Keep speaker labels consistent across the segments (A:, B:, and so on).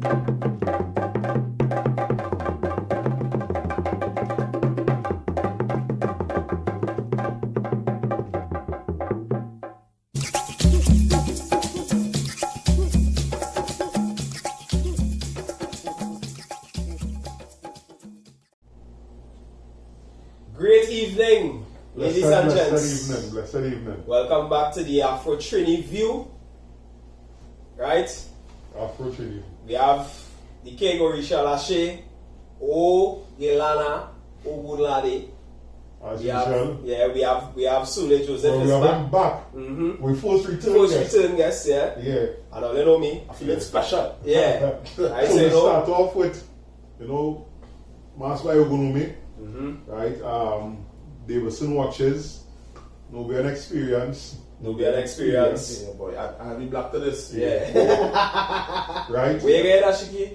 A: Great evening, ladies and gents.
B: Blessed evening.
A: Welcome back to the Afro-Trinidadian view. Right?
B: Afro-Trinidadian.
A: We have the King Orisha Lashe, O Yelana Ogunlade.
B: As usual.
A: We have Sulé Joseph.
B: Well, we have him back. We first return guest.
A: Yeah.
B: Yeah.
A: And all you know me,
C: I feel it's special.
A: Yeah.
B: Right, so we start off with, Master Ogunwumi. Right, Davidson Watches, Nubian Experience.
A: Yeah,
C: boy, I have been black to this.
A: Yeah.
B: Right.
A: Where you get that, Shiki?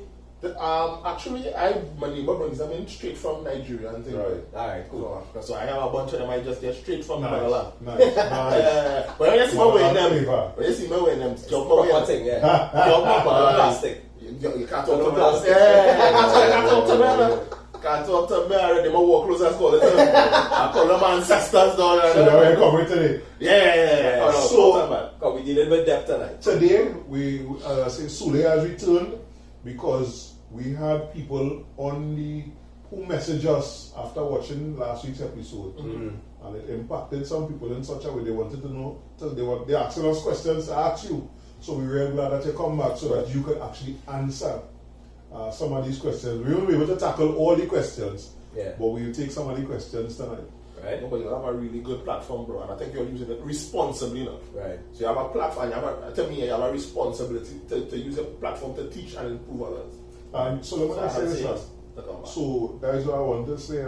C: Actually, my neighbor brings them in straight from Nigeria and things.
B: Right.
A: Alright, cool.
C: So I have a bunch of them. I just get straight from
B: Nice.
C: motherland.
B: Nice.
C: But when you see me wearing them, jump my
A: Proper thing, yeah.
C: Jump my
A: Plastic.
C: You can't talk to me.
A: Plastic.
C: Can't talk to me. Can't talk to me already. My walk close as call it. I call them ancestors down there.
B: So now we're covering today.
C: Yeah.
B: So,
A: because we dealing with depth tonight.
B: today, we say Sulé has returned because we had people who messaged us after watching last week's episode. And it impacted some people in such a way they wanted to know. So they asking us questions to ask you. So we're really glad that you come back so that you could actually answer some of these questions. We won't be able to tackle all the questions, but we'll take some of the questions tonight.
A: Right.
C: No, but you have a really good platform, bro, and I think you're using it responsibly enough.
A: Right.
C: So you have a platform, you have a responsibility to use a platform to teach and improve others.
B: And so let me say this first. So that is what I want to say.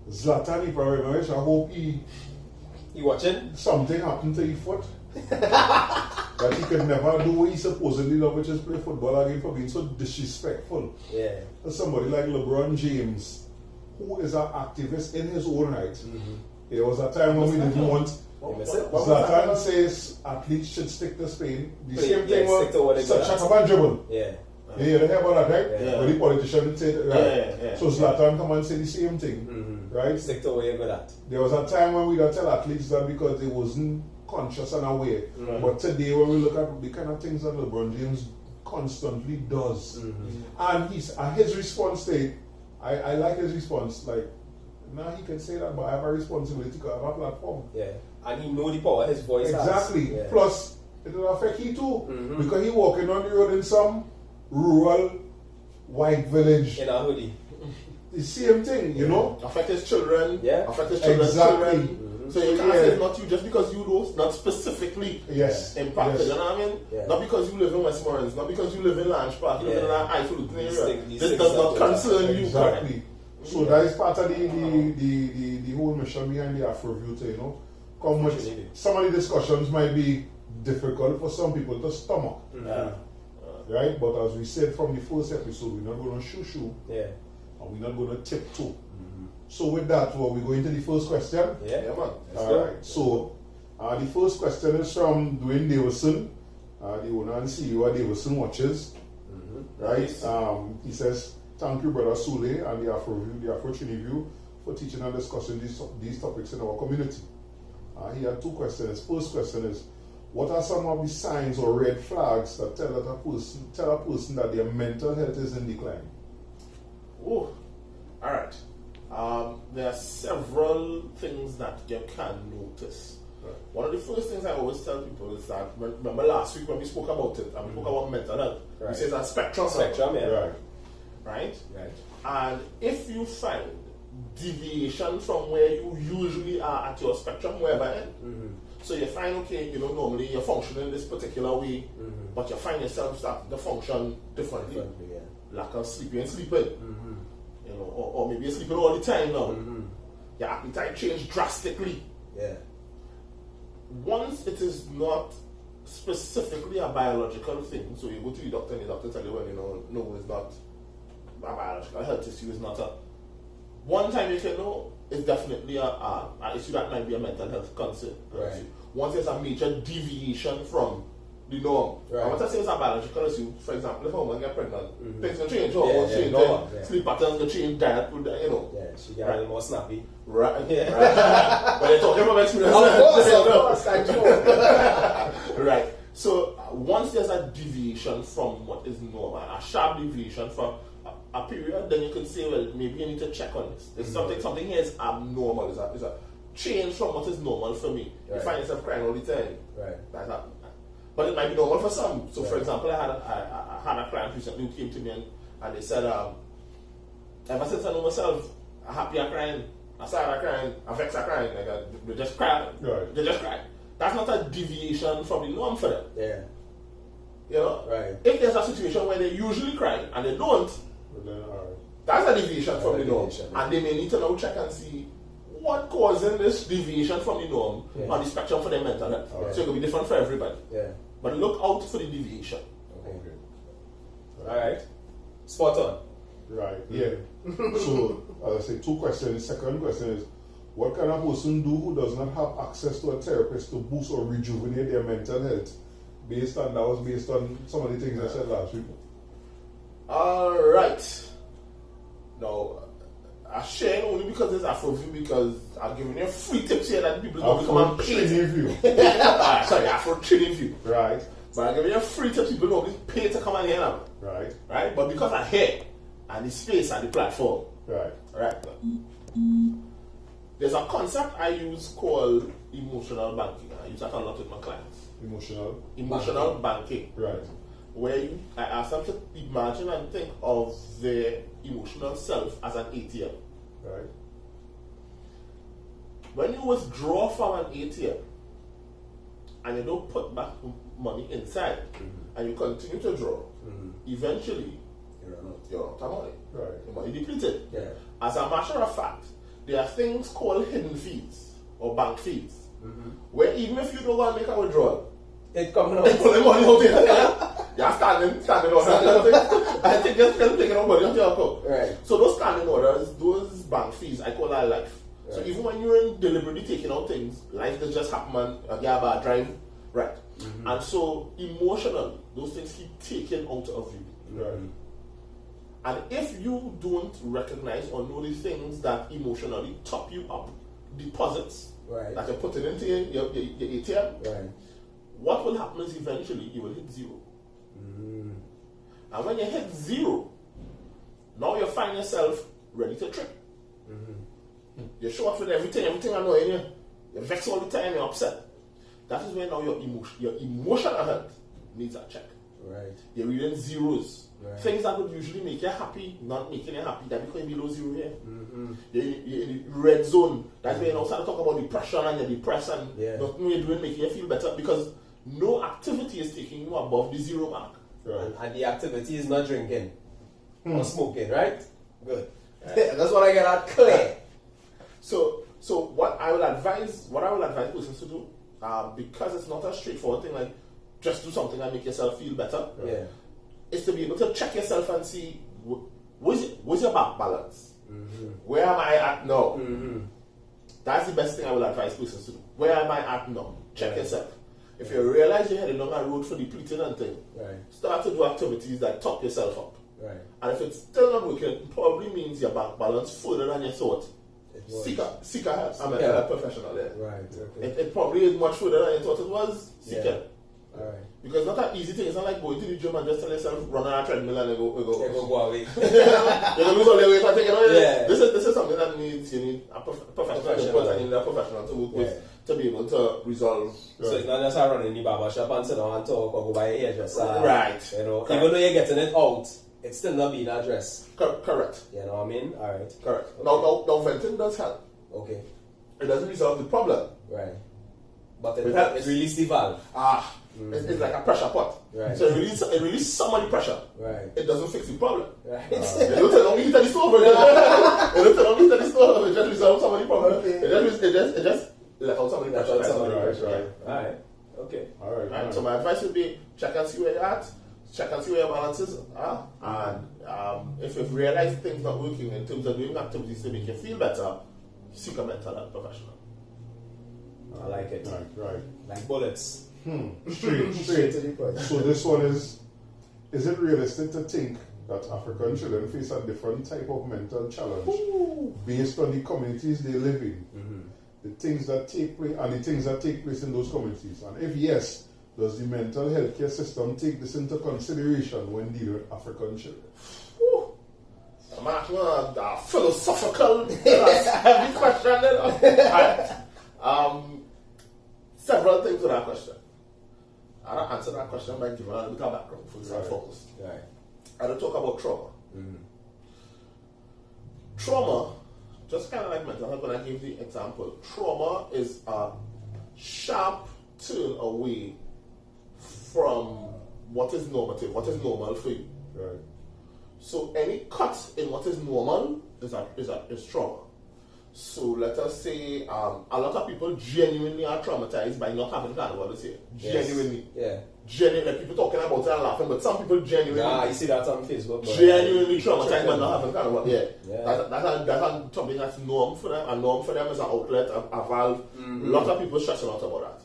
B: Zlatan, if I remember, I hope
A: You watching?
B: something happened to his foot. That he could never do what he supposedly loved, which is play football again, for being so disrespectful.
A: Yeah.
B: To somebody like LeBron James, who is an activist in his own right. There was a time when we didn't want. Zlatan says athletes should stick to Spain. The same thing was shut up and dribble.
A: Yeah.
B: You hear about that, right?
C: Yeah.
B: But the politician said, right?
C: Yeah.
B: So Zlatan come and say the same thing, right?
A: Stick to what you're good at.
B: There was a time when we got tell athletes that because they wasn't conscious and aware. But today when we look at the kind of things that LeBron James constantly does, and his response to it, I like his response. Like, now he can say that, but I have a responsibility because I have a platform.
A: Yeah. And he know the power his voice has.
B: Exactly.
A: Yeah.
B: Plus, it will affect he too. Because he walking on the road in some rural white village.
A: In a hoodie.
B: The same thing, you know?
C: Affect his children.
A: Yeah.
C: Affect his children's children. So you can't say it's not you just because you do, not specifically impacted. You know what I mean?
A: Yeah.
C: Not because you live in Westmoreland, not because you live in Lange Park, you live in an Highfalutin area.
A: These
C: This
A: things
C: does not
A: that
C: concern you.
B: Exactly. So that is part of the whole mission behind the Afro-View, you know? Come with, some of the discussions might be difficult for some people to stomach. Right? But as we said from the first episode, we're not going to shoo-shoo.
A: Yeah.
B: And we're not going to tiptoe. So with that, we go into the first question.
C: Yeah, man.
B: Alright, so the first question is from Dwayne Davidson, the owner and CEO of Davidson Watches. Right? He says, thank you, Brother Sulé and the Afro-Trinidadian view for teaching and discussing these topics in our community. He had two questions. First question is, what are some of the signs or red flags that tell a person that their mental health is in decline?
C: Oh, alright. There are several things that you can notice. Right. One of the first things I always tell people is that, remember last week when we spoke about it, and we spoke about mental health, we say it's a spectrum.
A: Yeah.
C: Right? And if you find deviation from where you usually are at your spectrum, wherever, so you find, okay, normally you're functioning this particular way, but you find yourself starting to function differently. Lack of sleep, you ain't sleeping. Or maybe you're sleeping all the time now. Your appetite changed drastically.
A: Yeah.
C: Once it is not specifically a biological thing, so you go to the doctor and the doctor tell you, well, no, it's not a biological health issue, it's not a... One time you can know, it's definitely an issue that might be a mental health concern.
A: Right.
C: Once there's a major deviation from the norm.
A: Right.
C: And what I say is a biological issue. For example, if a woman get pregnant, things can change. Sleep patterns can change, diet, you know.
A: Yeah, she get a little more snappy.
C: Right.
A: Yeah.
C: Right. But you're talking from experience.
A: Of course, I'm sure.
C: Right. So once there's a deviation from what is normal, a sharp deviation from a period, then you can say, well, maybe you need to check on this. There's something here is abnormal. It's a change from what is normal for me.
A: Right.
C: You find yourself crying all the time.
A: Right.
C: But it might be normal for some. So, for example, I had a client recently who came to me and they said, ever since I know myself, I'm happy I'm crying, I'm sad I'm crying, I'm vexed I'm crying. Like, they just cry.
B: Right.
C: They just cry. That's not a deviation from the norm for them.
A: Yeah.
C: You know?
A: Right.
C: If there's a situation where they usually cry and they don't, that's a deviation from the norm. And they may need to now check and see what causing this deviation from the norm on the spectrum for their mental health.
B: Right.
C: So it will be different for everybody.
A: Yeah.
C: But look out for the deviation.
A: Okay. Alright. Spot on.
B: Right, yeah. So, as I say, 2 questions. Second question is, what can a person do who does not have access to a therapist to boost or rejuvenate their mental health? Based on some of the things I said last week.
C: Alright. Now, I share only because it's Afro-View, because I'm giving you free tips here that people don't become
B: Afro-Trinidadian.
C: Sorry, Afro-Trinidadian.
B: Right.
C: But I'm giving you free tips people don't pay to come and hear now.
B: Right.
C: Right? But because I'm here, and the space and the platform.
B: Right.
C: Right. There's a concept I use called emotional banking. I use that a lot with my clients. Emotional banking.
B: Right.
C: Where I ask them to imagine and think of their emotional self as an ATM.
B: Right.
C: When you withdraw from an ATM and you don't put back money inside and you continue to draw, eventually you're out of money.
B: Right.
C: Your money depleted.
A: Yeah.
C: As a matter of fact, there are things called hidden fees or bank fees, where even if you don't want to make a withdrawal,
A: It coming out.
C: pulling money out there. You're standing orders. I think you're still taking out money out your account.
A: Right.
C: So those standing orders, those bank fees, I call that life.
A: Right.
C: So even when you're deliberately taking out things, life does just happen and get a bad drive. Right. And so emotionally, those things keep taken out of you.
B: Right.
C: And if you don't recognize or know the things that emotionally top you up, deposits that you're putting into your ATM, what will happen is eventually you will hit zero. And when you hit zero, now you find yourself ready to trip. You're short with everything annoying you. You're vexed all the time, you're upset. That is where now your emotional health needs a check.
A: Right.
C: You're reading zeros.
A: Right.
C: Things that would usually make you happy, not making you happy, that become below zero here. You're in the red zone. That's where you now start to talk about depression and you're depressed and nothing you're doing making you feel better, because no activity is taking you above the zero mark.
B: Right.
A: And the activity is not drinking or smoking, right? Good. That's what I get out clear.
C: So what I will advise persons to do, because it's not a straightforward thing like just do something and make yourself feel better.
A: Yeah.
C: Is to be able to check yourself and see what's your bank balance? Where am I at now? That's the best thing I will advise persons to do. Where am I at now? Check yourself. If you realize you're heading along a road for depleting and thing, start to do activities that top yourself up.
A: Right.
C: And if it's still not working, it probably means your bank balance further than you thought. Seek a help. I'm a professional there.
A: Right. Okay.
C: It probably is much further than you thought it was. Seek help.
A: All right.
C: Because it's not an easy thing. It's not like going to the gym and just tell yourself run on a treadmill and go
A: away.
C: You're gonna lose all your weight and take it away.
A: Yeah.
C: This is something that you need a professional and you need a professional to work with to be able to resolve.
A: So it's not just running in the barber shop and sit down and talk or go buy a hairdresser.
C: Right.
A: You know,
C: Correct.
A: even though you're getting it out, it's still not being addressed.
C: Correct.
A: You know what I mean? All right.
C: Correct.
A: Okay.
C: Now venting does help.
A: Okay.
C: It doesn't resolve the problem.
A: Right. But
C: It helps.
A: it releases the valve.
C: It's like a pressure pot.
A: Right.
C: So it releases some of the pressure.
A: Right.
C: It doesn't fix the problem.
A: Right.
C: It don't tell only heat at the stove. It don't tell only heat at the stove. It just resolves some of the problem.
A: Okay.
C: It just let out some of the pressure.
B: Right.
A: Alright. Okay.
B: All right.
C: So my advice would be check and see where you're at. Check and see where your balances are. And if you've realized things not working in terms of doing activities to make you feel better, seek a mental health professional.
A: I like it.
B: Right.
A: Like bullets.
B: Straight.
A: to the point.
B: So this one is it realistic to think that African children face a different type of mental challenge based on the communities they live in, the things that take place and the things that take place in those communities? And if yes, does the mental health care system take this into consideration when dealing with African children?
C: I'm asking a philosophical heavy question. Right. Several things to that question. I'll answer that question by giving a little background for this focus.
A: Right.
C: I'll talk about trauma. Trauma, just kind of like mental health, when I gave the example, trauma is a sharp turn away from what is normative, what is normal for you.
B: Right.
C: So any cut in what is normal is trauma. So let us say a lot of people genuinely are traumatized by not having carnival this year. Genuinely.
A: Yeah.
C: Genuinely, like people talking about it and laughing, but some people genuinely.
A: I see that on Facebook.
C: Genuinely traumatized by not having carnival. Yeah.
A: Yeah.
C: That's something that's norm for them. A norm for them is an outlet, a valve. A lot of people stressing out about that.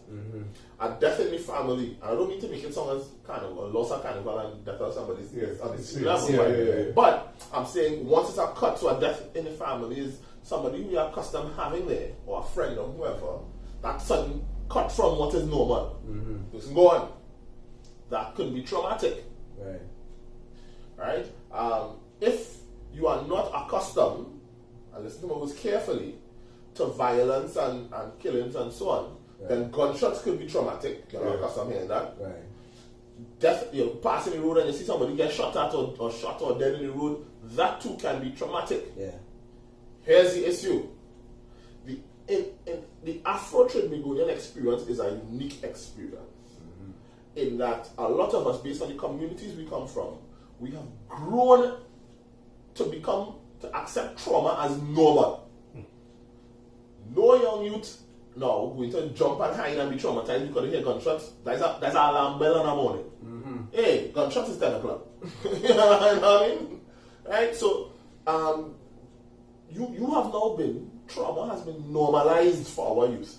C: And definitely family. And I don't mean to make it sound as carnival, loss of carnival and death of somebody's level. But I'm saying once it's a cut to a death in the family is somebody we are accustomed having there, or a friend or whoever, that sudden cut from what is normal. It's gone. That could be traumatic. Right? If you are not accustomed, and listen to me carefully, to violence and killings and so on, then gunshots could be traumatic. You're not accustomed to hearing that. Death, you're passing the road and you see somebody get shot at or shot or dead in the road, that too can be traumatic. Here's the issue. The Afro-Trinidadian experience is a unique experience in that a lot of us, based on the communities we come from, we have grown to accept trauma as normal. No young youth now going to jump and hide and be traumatized because they hear gunshots. That's an alarm bell in the morning. Hey, gunshots is 10 o'clock. You know what I mean? Right? So, you have now trauma has been normalized for our youth.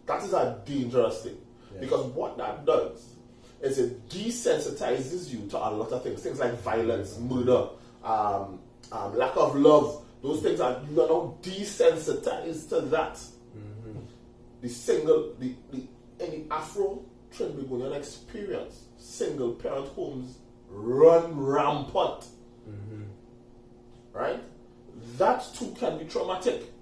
C: That is a dangerous thing. Because what that does is it desensitizes you to a lot of things. Things like violence, murder, lack of love. Those things you are now desensitized to that. In the Afro-Trinidadian experience, single parent homes run rampant. Right? That too can be traumatic.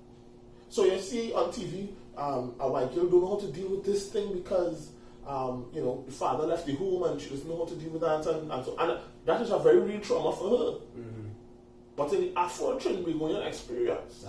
C: So you see on TV, a white girl don't know how to deal with this thing because the father left the home and she doesn't know how to deal with that and so, and that is a very real trauma for her. But in the Afro-Trinidadian experience,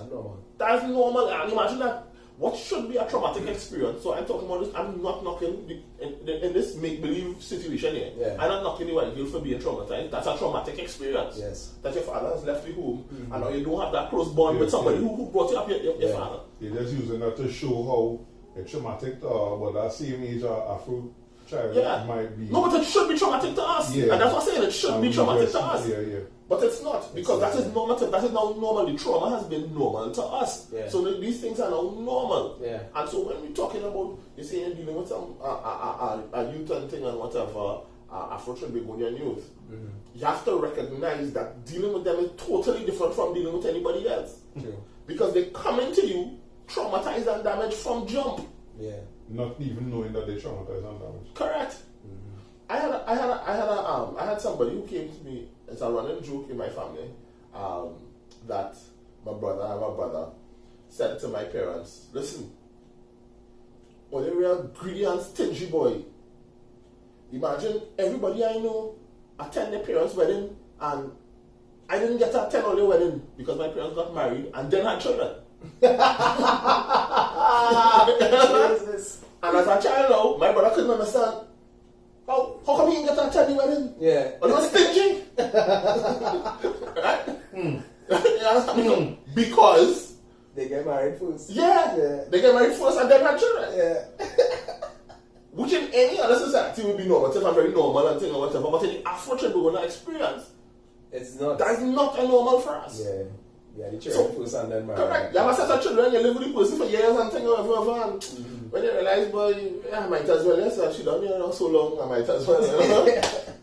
C: that's normal. And imagine that what should be a traumatic experience. So I'm talking about this, I'm not knocking in this make-believe situation here. I'm not knocking the white girl for being traumatized. That's a traumatic experience. That your father has left the home and now you don't have that close bond with somebody who brought you up, your father.
B: They're just using that to show how traumatic but that same age Afro child might be.
C: No, but it should be traumatic to us. And that's what I'm saying, it should be traumatic to us. But it's not, because that is normative. That is now normal. The trauma has been normal to us. So these things are now normal. And so when we're talking about, you say you're dealing with some a youth and thing and whatever, Afro-Trinidadian youth, you have to recognize that dealing with them is totally different from dealing with anybody else. Because they come into you traumatized and damaged from jump.
B: Not even knowing that they're traumatized and damaged.
C: Correct. I had somebody who came to me. It's a running joke in my family that I have a brother, said to my parents, listen, you're a real greedy and stingy boy. Imagine everybody I know attend their parents' wedding and I didn't get to attend all their wedding because my parents got married and then had children. And as a child now, my brother couldn't understand. How come you didn't get to attend the wedding? Are you stingy? Right? Because
A: they get married first.
C: They get married first and then have children. Which in any other society would be normative and very normal and thing or whatever. But in the Afro-Trinidadian experience,
A: it's not.
C: That is not a normal for us.
A: The children first and then married.
C: Correct. You have a set of children, you live with the person for years and thing or whatever. And When you realize, boy, I might as well, yes, she done here so long, I might as well,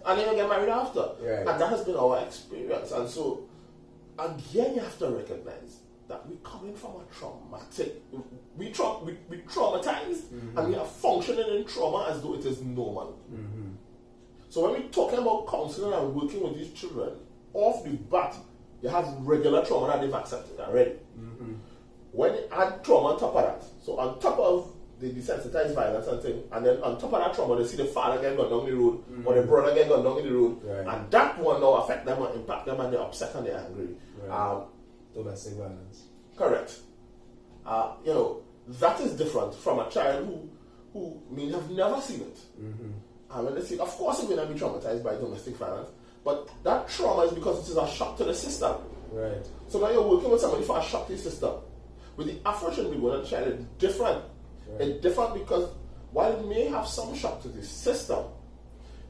C: and then you get married after.
A: Right.
C: And that has been our experience. And so, again, you have to recognize that we're coming from a traumatic, we traumatized, and we are functioning in trauma as though it is normal. So when we're talking about counseling and working with these children, off the bat, you have regular trauma that they've accepted already. When you add trauma on top of that, so on top of the desensitized violence and thing, and then on top of that trauma, they see the father getting gone down the road, or the brother getting gone down the road, and that one now affect them and impact them, and they're upset and they're angry.
A: Domestic violence.
C: Correct. That is different from a child who may have never seen it. And when they see it, of course it may not be traumatized by domestic violence, but that trauma is because it is a shock to the system.
A: Right.
C: So now you're working with somebody for a shock to the system. With the Afro-Trinidadian child, it's different. It's different because while it may have some shock to the system,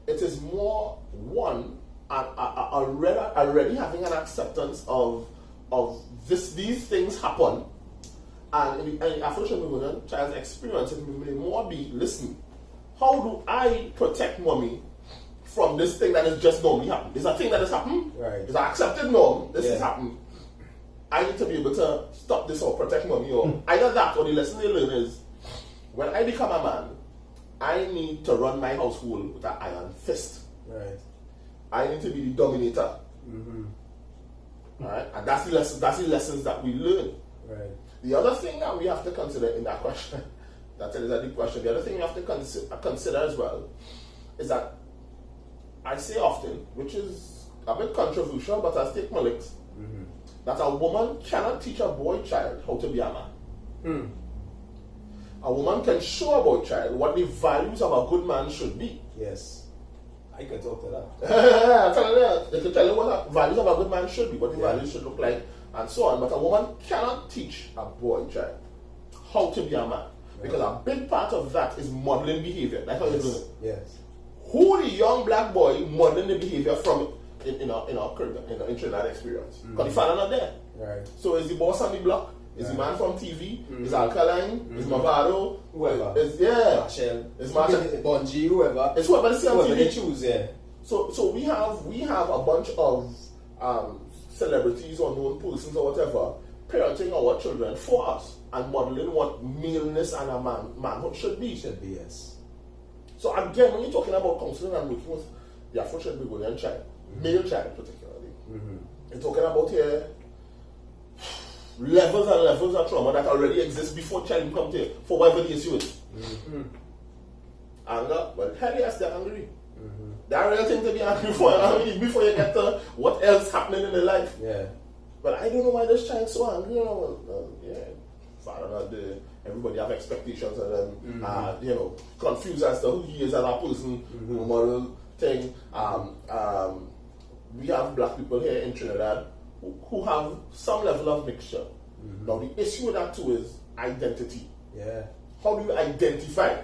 C: it is more one already having an acceptance of these things happen, and in the Afro-Trinidadian child's experience, it may more be, listen, how do I protect mommy from this thing that is just normally happening? It's a thing that is happening.
A: Right.
C: It's an accepted norm. This is happening. I need to be able to stop this or protect mommy, or either that or the lesson they learn is, when I become a man, I need to run my household with an iron fist.
A: Right.
C: I need to be the dominator. Alright? And that's the lessons that we learn.
A: Right.
C: The other thing that we have to consider in that question, that is a deep question, the other thing we have to consider as well is that I say often, which is a bit controversial, but I take my licks, that a woman cannot teach a boy child how to be a man. A woman can show a boy child what the values of a good man should be.
A: Yes. I can talk to that.
C: I'm telling you, they can tell you what the values of a good man should be, what the values should look like, and so on. But a woman cannot teach a boy child how to be a man. Because a big part of that is modeling behavior. That's how you're doing it.
A: Yes.
C: Who the young black boy modeling the behavior from in our Trinidad experience? Because the father not there.
A: Right.
C: So is the boss on the block? Is the man from TV? Is Alkaline? Is Mavado?
A: Whoever.
C: Marshall. Is Marshall.
A: Bungie, whoever.
C: It's whoever they see on
A: Whoever
C: TV.
A: they choose, yeah.
C: So we have a bunch of celebrities or known persons or whatever parenting our children for us and modeling what maleness and a manhood should be.
A: Should be, yes.
C: So again, when you're talking about counseling and working with the Afro-Trinidadian child, male child particularly, you're talking about here levels and levels of trauma that already exist before child comes here for whatever the issue is. Anger, well, hell yes, they're angry. They're a real thing to be angry for. I mean, before you get to what else happening in their life.
A: Yeah.
C: But I don't know why this child so angry. Father not there. Everybody have expectations of them. Confused as to who he is as a person, moral thing. We have black people here in Trinidad who have some level of mixture. Now the issue with that too is identity.
A: Yeah.
C: How do you identify?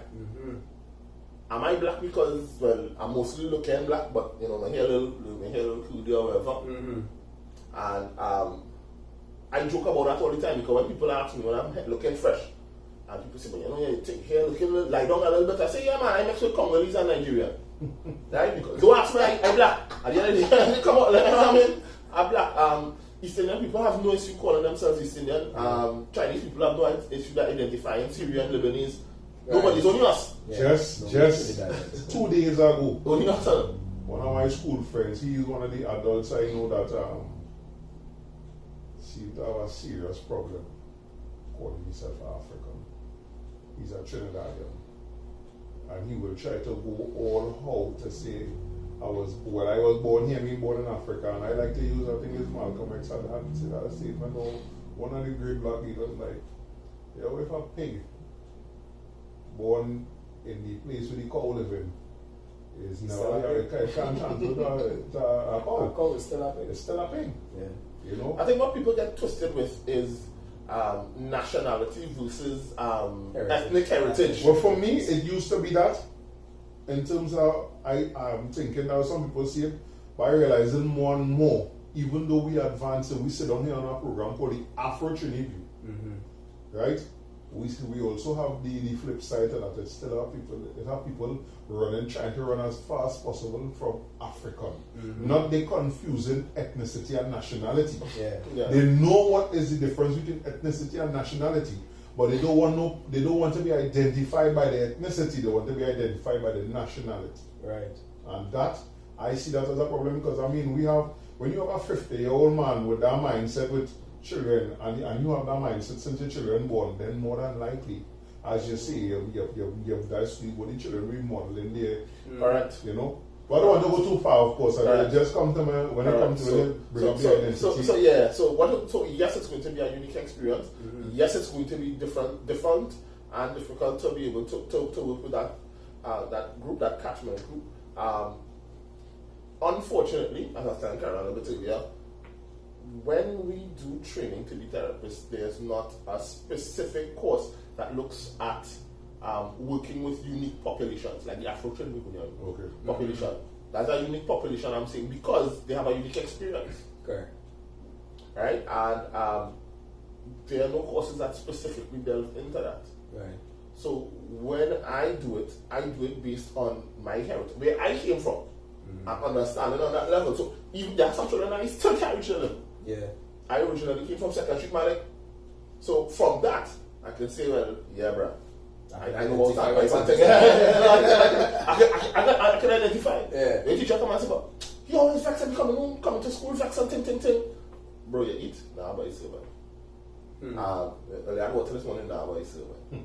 C: Am I black because, well, I'm mostly looking black, but my hair a little hoodie or whatever. And I joke about that all the time because when people ask me when I'm looking fresh, and people say, well, you think hair looking lie down a little bit. I say, yeah, man, I mix with Congolese and Nigerian. Right? Because don't ask me, I'm black. At the end of the day, they come out, you know what I mean? I'm black. East Indian people have no issue calling themselves East Indian. Chinese people have no issue that identifying Syrian, Lebanese. Nobody's only us.
B: Yeah. Just 2 days ago,
C: Only us.
B: one of my school friends, he is one of the adults I know that seems to have a serious problem calling himself African. He's a Trinidadian. And he will try to go all out to say, I was born here, me born in Africa, and I like to use, I think it's Malcolm X had a statement, or one of the great black leaders, like, if a pig born in the place where the cow live in is never can't transfer to a cow.
A: A cow is still a pig.
B: It's still a pig.
A: Yeah.
C: I think what people get twisted with is nationality versus ethnic heritage.
B: Well, for me, it used to be that. In terms of, I'm thinking now some people see it by realizing more and more, even though we advance and we sit down here on our program called the Afro-Trinidadian, right? we also have the flip side of that. It still have people trying to run as far as possible from African. Not they confusing ethnicity and nationality. They know what is the difference between ethnicity and nationality, but they don't want to be identified by the ethnicity. They want to be identified by the nationality.
A: Right.
B: And that, I see that as a problem, because when you have a 50-year-old man with that mindset with children, and you have that mindset since your children born, then more than likely, as you say, you have that sweet what the children will model in there.
C: Correct.
B: You know? But I don't want to go too far, of course. It just come to me when it comes to bring up the identity.
C: So yes, it's going to be a unique experience. Yes, it's going to be different and difficult to be able to work with that group, that catchment group. Unfortunately, as I was telling Karen a bit earlier, when we do training to be therapists, there's not a specific course that looks at working with unique populations, like the Afro-Trinidadian population. That's a unique population, I'm saying, because they have a unique experience.
A: Correct.
C: Right? And there are no courses that specifically delve into that.
A: Right.
C: So when I do it based on my heritage, where I came from, and understanding on that level. So even there are some children I still carry children.
A: Yeah. I
C: originally came from Second Street, Malik. So from that, I can say, well, yeah, bro. I know all that. I can identify.
A: Yeah.
C: The teacher come and say, but you always vex and coming to school, vex and ting. Bro, you eat? Nah, but you say, well. I go to this morning, nah, but you say, well.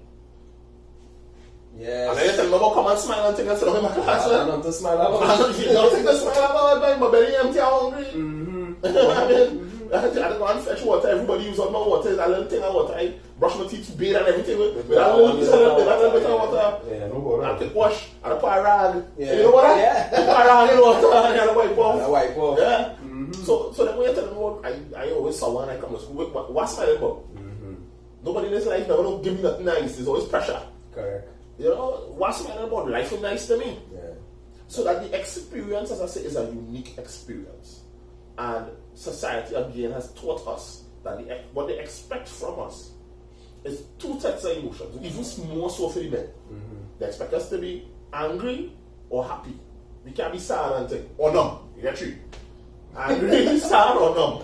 A: Yes.
C: And then you tell me about come and smile and think and sit down in my class.
A: I don't to smile about.
C: You don't think to smile about my belly empty and hungry. I mean, I go and fetch water, everybody use up my water, a little thing of water. I brush my teeth, bathe and everything with that little bit of water.
B: Yeah, no bother.
C: I take wash, and I put a rag.
A: Yeah.
C: You know what I
A: Yeah.
C: put a rag in water and I wipe off.
A: I wipe off.
C: Yeah. So then when you tell me what I always saw when I come to school, what's smiling about? Nobody in this life never don't give me nothing nice, there's always pressure.
A: Correct.
C: You know, what's smiling about? Life is nice to me.
A: Yeah.
C: So that the experience, as I say, is a unique experience. And society again has taught us that what they expect from us is two sets of emotions, even more so for the men. They expect us to be angry or happy. We can't be sad and think, or numb. You get true. Angry, sad, or numb.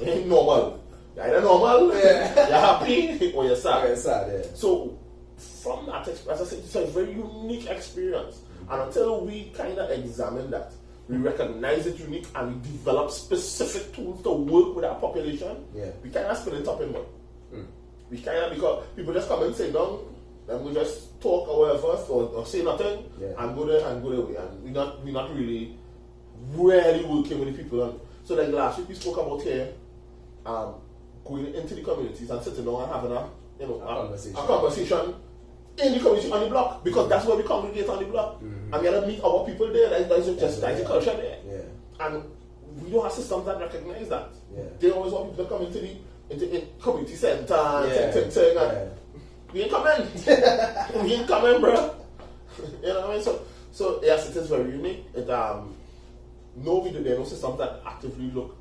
C: It ain't normal. You're either normal, you're happy, or you're sad.
A: You're sad, yeah.
C: So from that, as I said, it's a very unique experience. And until we kind of examine that, we recognize it unique and we develop specific tools to work with our population, we kind of split it up in one. We kind of, because people just come and say, no, then we just talk or whatever, or say nothing, and go there and go their way. And we're not really working with the people. And so like last week we spoke about here, going into the communities and sitting down and having a conversation in the community on the block, because that's where we congregate on the block. And we have to meet our people there, that's the culture there. And we don't have systems that recognize that. They always want people to come into the community center and we ain't coming. We ain't coming, bro. You know what I mean? So yes, it is very unique. There are no systems that actively look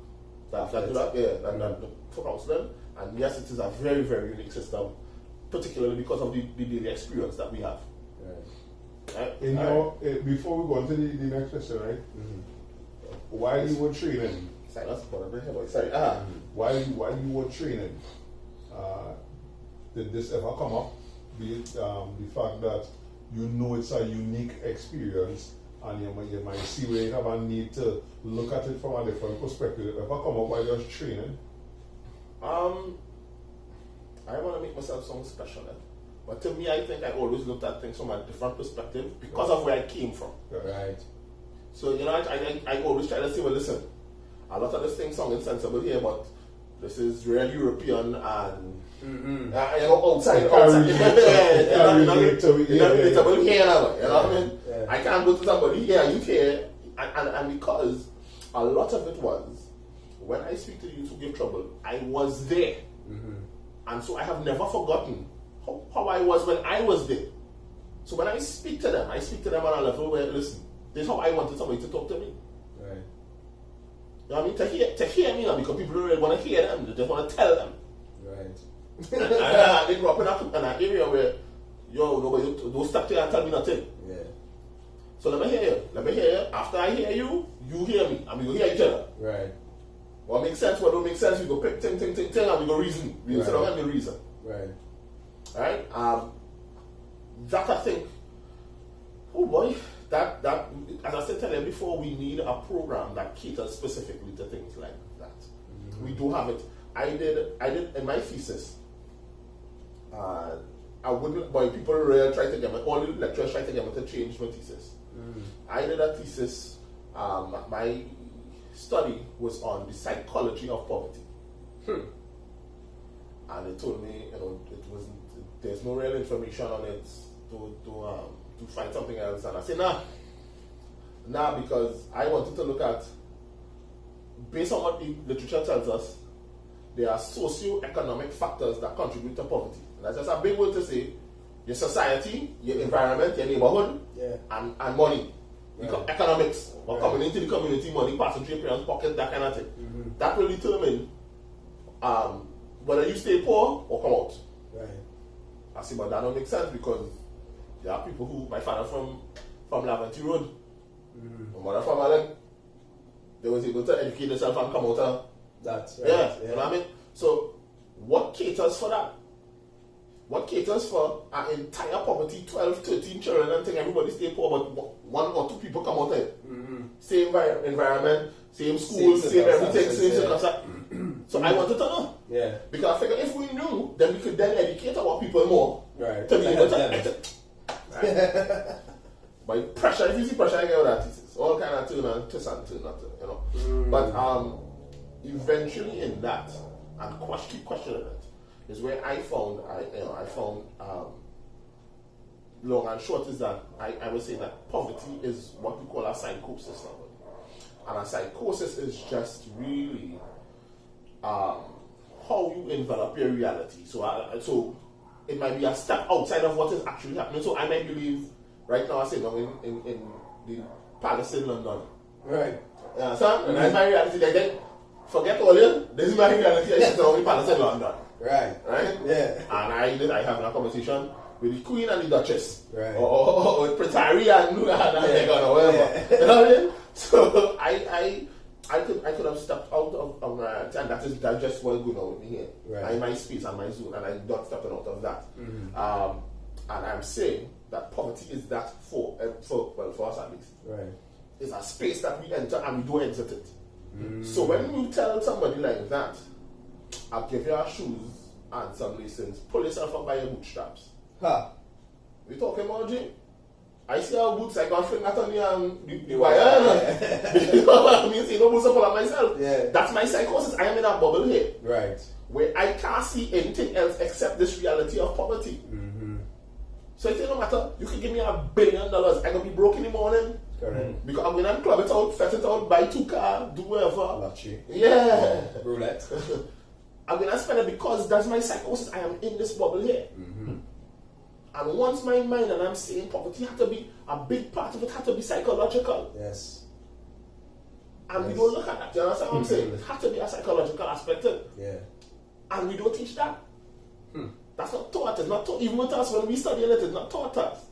C: that look for counseling. And yes, it is a very, very unique system, particularly because of the daily experience that we have.
B: Before we go on to the next question, right? While you were training, while you were training, did this ever come up? Be it the fact that you know it's a unique experience and you might see where you have a need to look at it from a different perspective. Did it ever come up while you're training? I want to make myself sound special, but to me, I think I always looked at things from a different perspective because of where I came from.
A: Right.
C: So, I always try to say, well, listen, a lot of this things sound insensible here, but this is real European and outside. Relatable here now. You know what I mean? I can't go to somebody here, you here, and because a lot of it was when I speak to the youth who give trouble, I was there. And so I have never forgotten how I was when I was there. So when I speak to them on a level where, listen, this is how I wanted somebody to talk to me.
A: Right.
C: You know what I mean? To hear me now, because people don't really want to hear them, they just want to tell them.
A: Right.
C: And they grew up in an area where, nobody, don't step to you and tell me nothing.
A: Yeah.
C: So let me hear you. Let me hear you. After I hear you, you hear me. And we go hear each other.
A: Right.
C: What makes sense, what don't make sense, we go pick, ting, and we go reason. We sit down and we reason.
A: Right.
C: Right? That I think, oh boy, that as I said to them before, we need a program that caters specifically to things like that. Mm-hmm. We do have it. I did in my thesis. I wouldn't, but people really try to get me, all the lecturers try to get me to change my thesis. Mm-hmm. I did a thesis, my study was on the psychology of poverty. And they told me, there's no real information on it to find something else. And I said, nah, because I wanted to look at, based on what the literature tells us, there are socio-economic factors that contribute to poverty. And that's just a big word to say, your society, your environment, your neighborhood, and money. Right. Economics, or coming into the community, money passing through your parents' pocket, that kind of thing. Mm-hmm. That will determine whether you stay poor or come out.
A: Right.
C: I see, but that don't make sense because there are people who, my father from Laventry Road, my mother from Allen, they was able to educate themselves and come out of
A: that. Right.
C: Yeah, you know what I mean? So, what caters for that? What caters for an entire poverty, 12, 13 children and thing, everybody stay poor, but one or two people come out of it. Mm-hmm. Same environment, same schools, same everything, same circumstance. So I wanted to know. Yeah. Because I figured if we knew, then we could then educate our people more.
A: Right.
C: To be able to By pressure, if you see pressure, I get all that thesis. All kind of turn and twist and turn, you know. But eventually in that, and keep questioning it, is where I found long and short is that I would say that poverty is what we call a psychosis now. And a psychosis is just really how you envelop your reality. So it might be a step outside of what is actually happening. So I might believe right now I say I'm in the palace in London. Right. So that's my reality. Then forget all it. This is my reality. I sit down in the palace in London. Right. Right? Yeah. And I have a conversation with the Queen and the Duchess. Right. Or with Prince Harry and Meghan or whatever. Yeah. You know what I mean? So I could have stepped out of my, and that's just what's going on with me here. Right. I'm in my space and my zone, and I'm not stepping out of that. Mm-hmm. And I'm saying that poverty is that for us at least. Right. It's a space that we enter and we don't exit it. Mm-hmm. So when you tell somebody like that, I'll give you our shoes and some lessons. Pull yourself up by your bootstraps. Huh. We talking about Jim? I see our boots, I can't fling that on the wire. You know what I mean? So you don't boots up on myself. Yeah. That's my psychosis. I am in a bubble here. Right. Where I can't see anything else except this reality of poverty. Mm-hmm. So it no matter, you can give me $1 billion, I'm going to be broke in the morning. Correct. Because I'm going to club it out, fet it out, buy 2 cars, do whatever. Lottery. Yeah. Roulette. I'm going to spend it because that's my psychosis. I am in this bubble here. Mm-hmm. And once my mind, and I'm saying poverty had to be, a big part of it had to be psychological. Yes. And we don't look at that. Do you understand what I'm saying? It had to be a psychological aspect of it. Yeah. And we don't teach that. That's not taught. It's not taught. Even with us, when we study it, it's not taught us.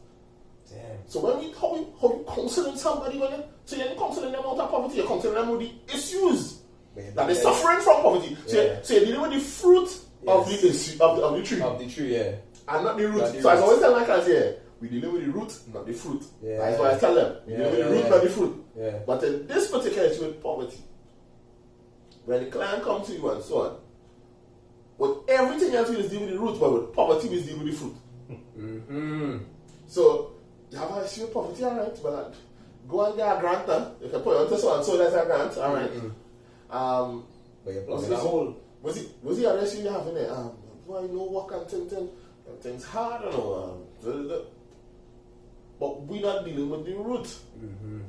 C: Damn. So when how you counseling somebody so you're counseling them out of poverty, you're counseling them with the issues that they're suffering from poverty. So you're dealing with the fruit of the issue of the tree. Of the tree, yeah. And not the root. So I always tell my class here, we deal with the root, not the fruit. Yeah. That's what I tell them. We deal with the root, not the fruit. Yeah. But in this particular issue with poverty, when the client comes to you and so on, with everything else we just deal with the root, but with poverty we deal with the fruit. Mm-hmm. So you have an issue with poverty, alright, but go and get a grant, you can put it on to so and so, that's a grant, alright. Mm-hmm. But you're plugging a hole. What's the other issue you have in there? Do I know what kind of things hard, I know. But we're not dealing with the root. Mm-hmm.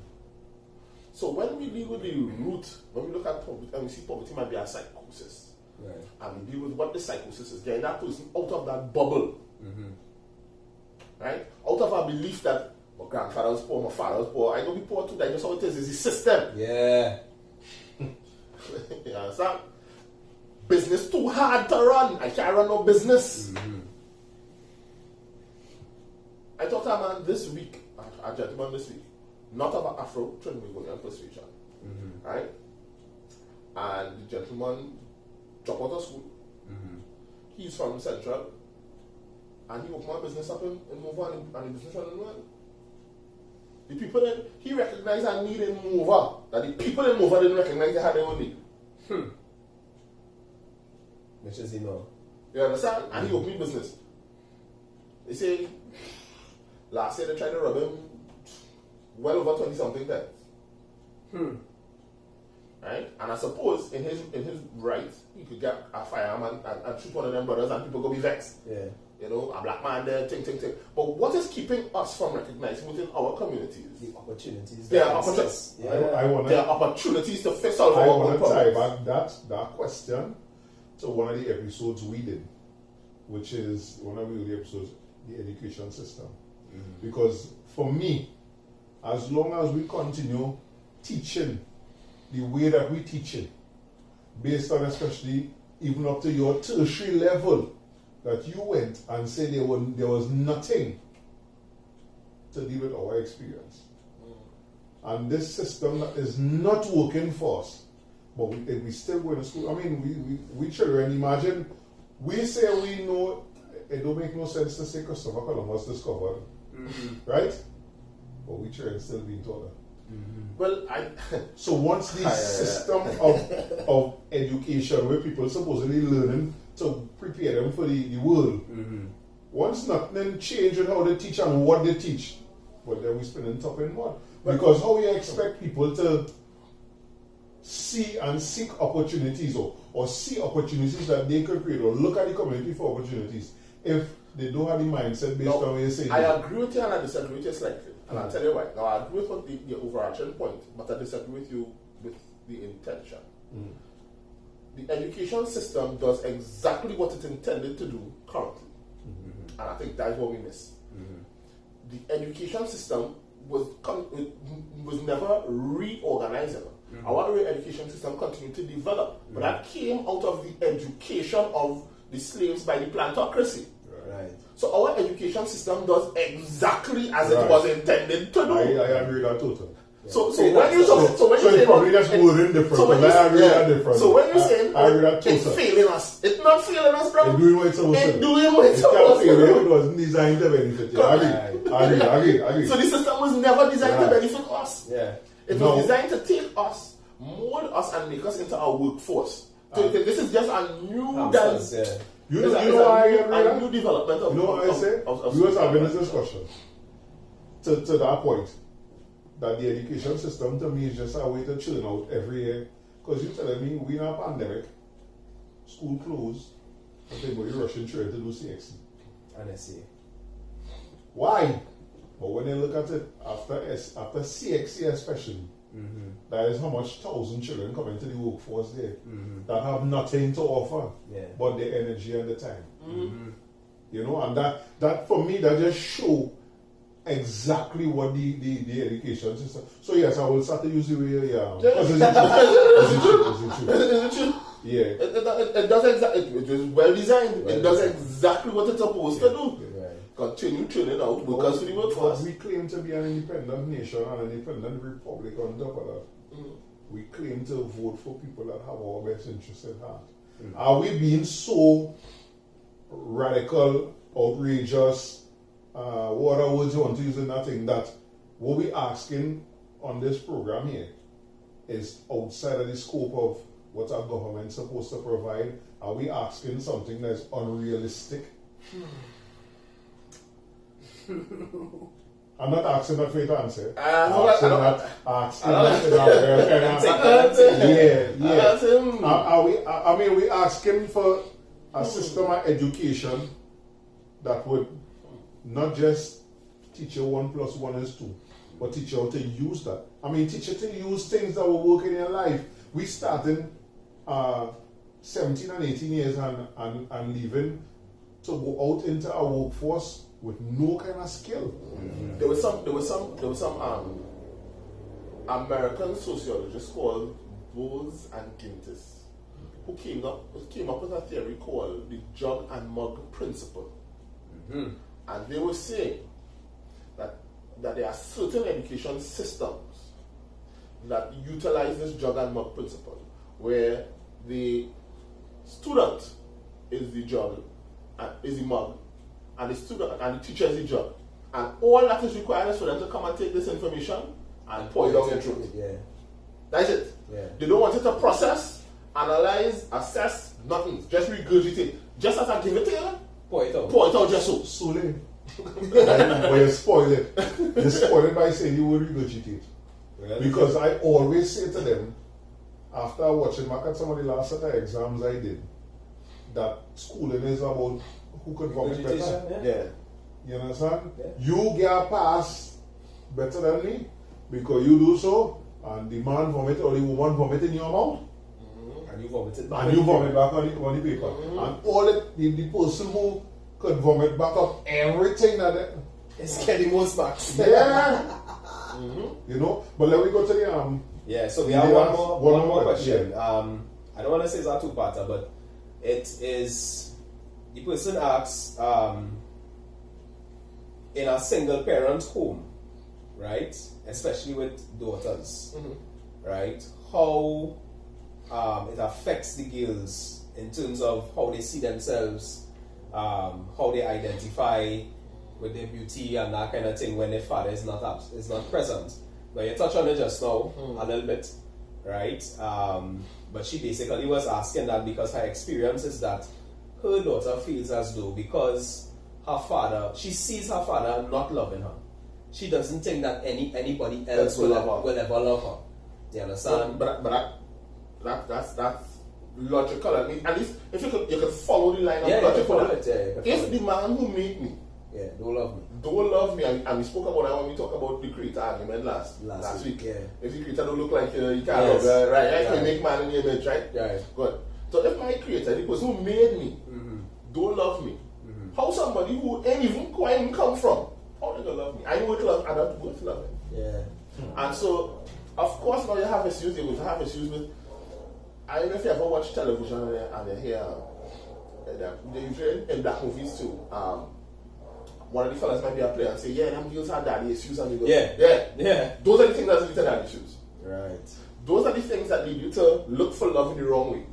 C: So when we deal with the root, when we look at poverty, and we see poverty might be a psychosis. Right. And we deal with what the psychosis is, getting that person out of that bubble. Mm-hmm. Right? Out of our belief that my grandfather was poor, my father was poor, I don't be poor too, that's just how it is. It's the system. Yeah. You understand? business too hard to run. I can't run no business. I talked to a man this week, a gentleman this week, not of an Afro-Trinidadian persuasion, right? And the gentleman dropped out of school. He's from Central, and he opened a business up in Mova, and the business running well. The people that he recognized a need in Mova, that the people in Mova didn't recognize they had their own need.
A: Which is, you know.
C: You understand? And he opened business. They say, last year they tried to rob him well over 20-something times. Right? And I suppose in his right, he could get a firearm and shoot one of them brothers and people go be vexed.
A: Yeah.
C: You know, a black man there, ting. But what is keeping us from recognizing within our communities?
A: The opportunities.
C: There are opportunities. There are opportunities to fix all
B: I
C: our
B: want
C: own
B: to tie
C: problems.
B: back that question to one of the episodes we did, which is one of the episodes, the education system. Because for me, as long as we continue teaching the way that we teach it, based on especially even up to your tertiary level, that you went and said there was nothing to deal with our experience. And this system that is not working for us, but we still go to school. I mean, we children, imagine, we say we know, it don't make no sense to say Christopher Columbus discovered, right? But we children still being taught that.
C: Well,
B: so once the system of education where people supposedly learning to prepare them for the world, once nothing change in how they teach and what they teach, but then we spending top in mud. Because how you expect people to see and seek opportunities or see opportunities that they could create or look at the community for opportunities if they don't have the mindset based on what you're saying?
C: I agree with you and I disagree with you slightly. And I'll tell you why. Now, I agree with the overarching point, but I disagree with you with the intention. The education system does exactly what it's intended to do currently. And I think that's what we miss. The education system was never reorganizable. Our education system continued to develop, but that came out of the education of the slaves by the plantocracy.
A: Right.
C: So our education system does exactly as it was intended to do.
B: I agree with that totally.
C: So when you say
B: probably that's wording different.
C: So when
B: I agree with that different.
C: So when you say
B: I agree with that
C: it's
B: totally.
C: failing us, it's not failing us, bro.
B: It's doing what it's supposed to do.
C: It's doing what it's
B: It can't
C: supposed to
B: fail if
C: do.
B: it wasn't designed to benefit you. I agree.
C: So the system was never designed to benefit us.
A: Yeah.
C: It was designed to take us, mold us, and make us into our workforce. So this is just a new dance.
B: You know why I agree with that?
C: A new development of.
B: You know what I say? We was having this discussion to that point that the education system to me is just a way to churn out every year. Because you're telling me we in a pandemic, school closed, and they go to Russian children to do CXC.
A: And I see.
B: Why? But when they look at it after CXC especially, that is how much 1,000 children come into the workforce there that have nothing to offer but the energy and the time. You know, and that for me that just show exactly what the education system. So yes, I will start to use the way Is it true? Yeah.
C: It does exactly. It is well designed. It does exactly what it's supposed to do. Continue training out because we work for us.
B: We claim to be an independent nation and an independent republic on top of that. We claim to vote for people that have our best interests at heart. Are we being so radical, outrageous, what other words you want to use in that thing, that what we're asking on this program here is outside of the scope of what our government's supposed to provide? Are we asking something that's unrealistic? I'm not asking that for you to answer. Asking that. We asking for a system of education that would not just teach you 1 + 1 is 2, but teach you how to use that. Teach you to use things that will work in your life. We starting 17 and 18 years and leaving to go out into our workforce with no kind of skill.
C: There was some American sociologists called Bowles and Gintis who came up with a theory called the jug and mug principle.
A: Mm-hmm.
C: And they were saying that there are certain education systems that utilize this jug and mug principle, where the student is the jug, is the mug, and the student and the teacher is the jug. And all that is required is for them to come and take this information and pour it down your throat.
A: Yeah.
C: That's it.
A: Yeah.
C: They don't want it to process, analyze, assess, nothing. Just regurgitate. Just as I give it to you,
A: Pour it out.
C: pour it out just so.
B: Sulé. But you spoil it. You spoil it by saying you will regurgitate.
A: Really?
B: Because I always say to them, after watching back at some of the last set of exams I did, that schooling is about who could vomit better.
A: Regurgitation,
C: Yeah.
B: You understand?
A: Yeah.
B: You get a pass better than me because you do so, and the man vomit or the woman vomit in your mouth,
A: And you vomited back.
B: and you vomit back on the paper. And all the person who could vomit back up everything that
A: It's getting most marks.
B: yeah. You know? But let me go to the
A: Yeah, so we
B: Yeah,
A: have
B: that's
A: one more
B: question.
A: question. I don't want to say it's a two-parter, but it is, the person asks, in a single parent home, right, especially with daughters, right, how it affects the girls in terms of how they see themselves, how they identify with their beauty and that kind of thing when their father is not present. But you touched on it just now a little bit, right? But she basically was asking that because her experience is that her daughter feels as though because her father, she sees her father not loving her, she doesn't think that anybody else will ever love her. You understand?
C: But that's logical. I mean, at least if you could follow the line of logic for that. If the man who made me
A: don't love me.
C: Don't love me, and we spoke about that when we talked about the creator argument last week.
A: Yeah.
C: If the creator don't look like you can't love her, right? Right? You make man in the image, right?
A: Right.
C: Good. So if my creator, the person who made me, don't love me, how somebody who ain't even quite come from, how they gonna love me? I worth love, I don't worth loving.
A: Yeah.
C: And so, of course, now you have issues. You will have issues with. I don't know if you ever watch television and you hear they usually in black movies too. One of the fellas might be a player and say, "Yeah, them girls have daddy issues," and you go,
A: Yeah.
C: Those are the things that lead to daddy issues.
A: Right.
C: Those are the things that lead you to look for love in the wrong way.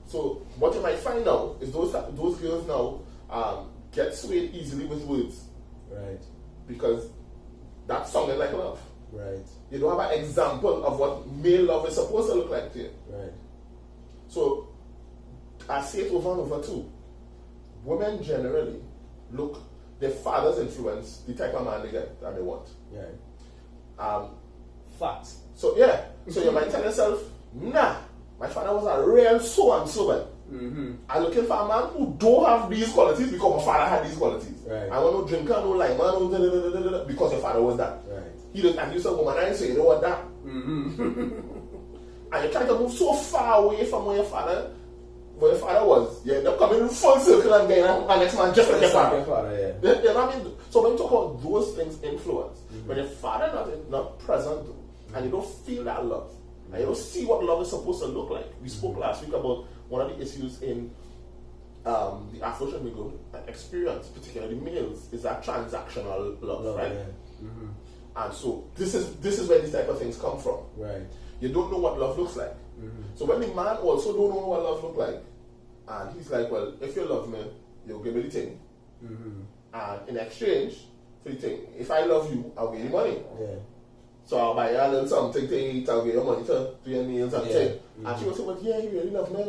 C: So what you might find now is those girls now get swayed easily with words.
A: Right.
C: Because that sounded like love.
A: Right.
C: You don't have an example of what male love is supposed to look like to you.
A: Right.
C: So I say it over and over too. Women generally look their father's influence, the type of man they get that they want.
A: Yeah. Facts.
C: So so you might tell yourself, nah, my father was a real so and so man. I'm looking for a man who don't have these qualities because my father had these qualities.
A: Right.
C: I want no drinker, no lime, no because your father was that.
A: Right.
C: He didn't abuse a womanizer, so you know what that. And you try to move so far away from where your father was. You end up coming in full circle and getting a next man just like your father.
A: Yeah.
C: You know what I mean? So when you talk about those things influence, when your father not present and you don't feel that love, and you don't see what love is supposed to look like. We spoke last week about one of the issues in the Afro-Trinidadian experience, particularly males, is that transactional love, right?
A: Yeah.
C: And so this is where these type of things come from.
A: Right.
C: You don't know what love looks like. So when the man also don't know what love looks like, and he's like, well, if you love me, you'll give me the thing. And in exchange for the thing, if I love you, I'll give you money.
A: Yeah.
C: So I'll buy you a little something to eat, I'll give you money to do your meals and thing. And she was saying, but yeah, he really loves me.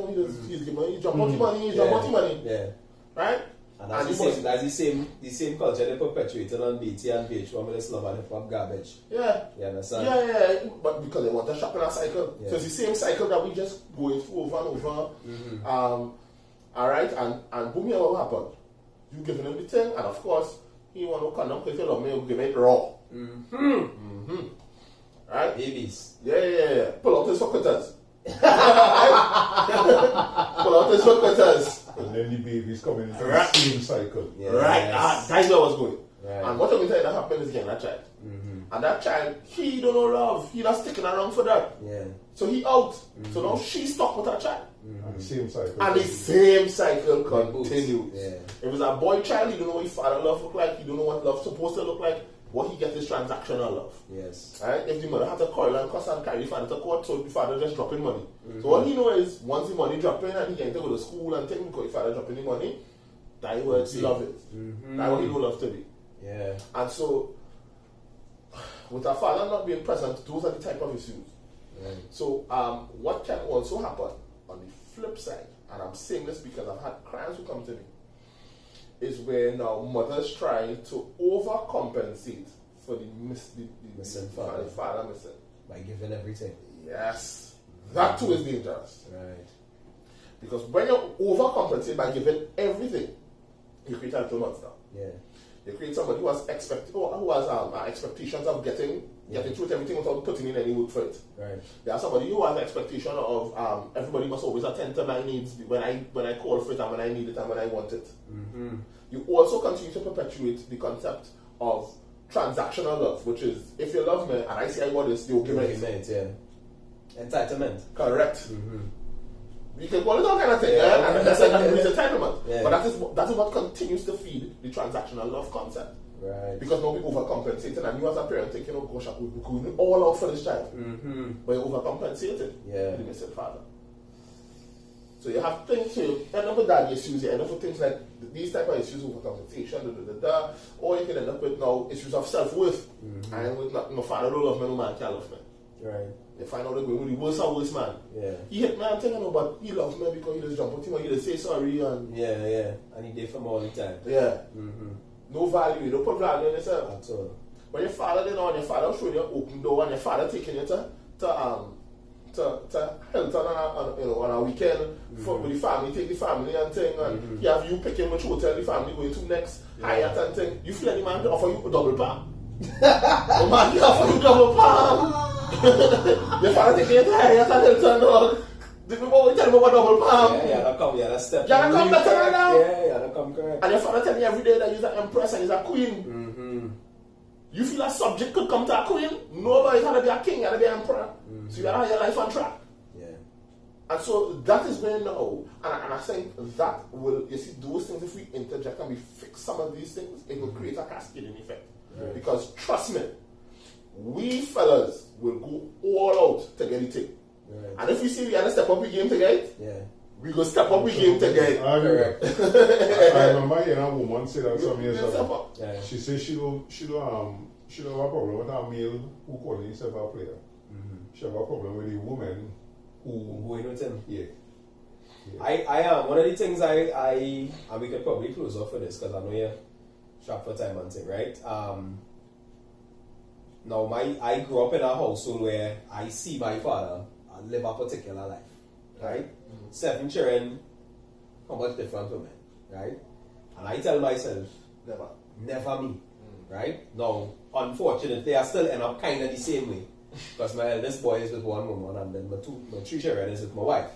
C: He's giving money, he's dropping money, he's dropping money.
A: Yeah.
C: Right?
A: And that's the same culture they perpetuated on BT and VH1 with this love and hip hop garbage.
C: Yeah.
A: You understand?
C: Yeah. But because they want to shop in a cycle.
A: Yeah.
C: So it's the same cycle that we just go through over and over. Alright, and boom, here what happened? You giving him the thing, and of course, he want to condom if you love me, you give it raw. Right?
A: Babies.
C: Yeah. Pull out his fuckers. Pull out his fuckers.
B: and then the babies coming into
C: Right.
B: the same cycle.
A: Yeah.
C: Right.
A: Yes.
C: That's where I was going.
A: Right.
C: And what I'm saying that happened is getting that child. And that child, he don't know love. He not sticking around for that.
A: Yeah.
C: So he out. So now she stuck with her child.
B: And the same cycle.
C: And the same cycle continues.
A: Yeah.
C: If it's a boy child, he don't know what his father love look like. He don't know what love's supposed to look like. What he gets is transactional love.
A: Yes.
C: Right? If the mother had to call and cuss and carry the father to court, so the father just dropping money. So all he knows is once the money dropping and he can go to school and think because the father dropping the money, that's what love is. That's what he know love to be.
A: Yeah.
C: And so with our father not being present, those are the type of issues.
A: Right.
C: So what can also happen on the flip side, and I'm saying this because I've had clients who come to me, is where now mothers try to overcompensate for the
A: Missing
C: father missing.
A: By giving everything.
C: Yes. That too is dangerous.
A: Right.
C: Because when you overcompensate by giving everything, you create a little monster.
A: Yeah.
C: You create somebody who has expectations of getting through everything without putting in any work for it.
A: Right.
C: There are somebody who has expectation of everybody must always attend to my needs when I call for it and when I need it and when I want it. You also continue to perpetuate the concept of transactional love, which is if you love me and I say I want this, you'll give me it.
A: Yeah. Entitlement.
C: Correct. You can call it all kind of thing, and that's like entitlement.
A: Yeah.
C: But that is what continues to feed the transactional love concept.
A: Right.
C: Because now we overcompensating, and you as a parent thinking, oh gosh, we're going all out for this child. But you're overcompensating.
A: Yeah.
C: The missing father. So you have things, you end up with daddy issues, you end up with things like these type of issues, overcompensation, or you can end up with now issues of self-worth. And with my father don't love me, no man can't love me.
A: Right.
C: You find out they're going with the worst of worst man.
A: Yeah.
C: He hit me and think, but he loves me because he just jump on him and he just say sorry and
A: Yeah. And he did for all the time.
C: yeah. No value, you don't put value in yourself.
A: At all.
C: When your father did on your father showing you an open door and your father taking you to Hilton on a weekend for with the family, take the family and thing, and he have you picking which hotel the family going to next, Hyatt and thing. You feel any man to offer you a double palm? The man can offer you double palm. Your father taking you to Hyatt and Hilton, dog. Did you tell me about double palm?
A: Yeah, come, step.
C: Yeah, come better than that.
A: Yeah, come correct.
C: And your father tell me every day that he's an empress and he's a queen. You feel a subject could come to a queen? Nobody had to be a king, you had to be an emperor. So you gotta have your life on track.
A: Yeah.
C: And so that is where now, and I think that will, you see, those things, if we interject and we fix some of these things, it will create a cascading effect.
A: Right.
C: Because trust me, we fellas will go all out to get it thing.
A: Right.
C: And if we see we gotta step up the game to get it,
A: Yeah.
C: we go step up the game to get it.
B: I remember hearing a woman say that some years
C: Step
B: ago.
C: up.
A: Yeah.
B: She says she don't have a problem with a male who calls himself a player. She have a problem with the woman who
A: Going with him.
B: yeah.
A: I am one of the things I and we could probably close off for this because I know you're sharp for time and thing, right? Now I grew up in a household where I see my father live a particular life, right? 7 children, how much different women, right? And I tell myself, never me, right? Now, unfortunately, I still end up kind of the same way because my eldest boy is with one woman and then my 3 children is with my wife,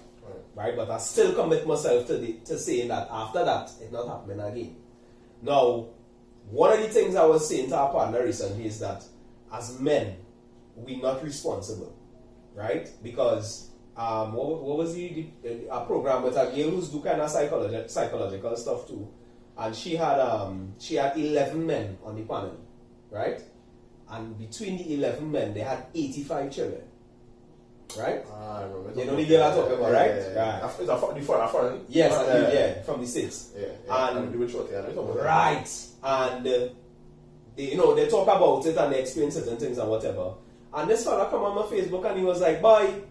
A: right? But I still commit myself to saying that after that, it's not happening again. Now, one of the things I was saying to our partner recently is that as men, we're not responsible, right? Because what was a program with a girl who's do kind of psychological stuff too, and she had 11 men on the panel, right? And between the 11 men, they had 85 children, right?
C: I remember.
A: You know the girl I'm talking about, right?
C: Yeah.
A: Right.
C: Is that foreign?
A: Yes, yeah, from the States.
C: Yeah. And do it short, yeah.
A: Right, and they talk about it and they explain certain things and whatever. And this fella come on my Facebook and he was like, boy,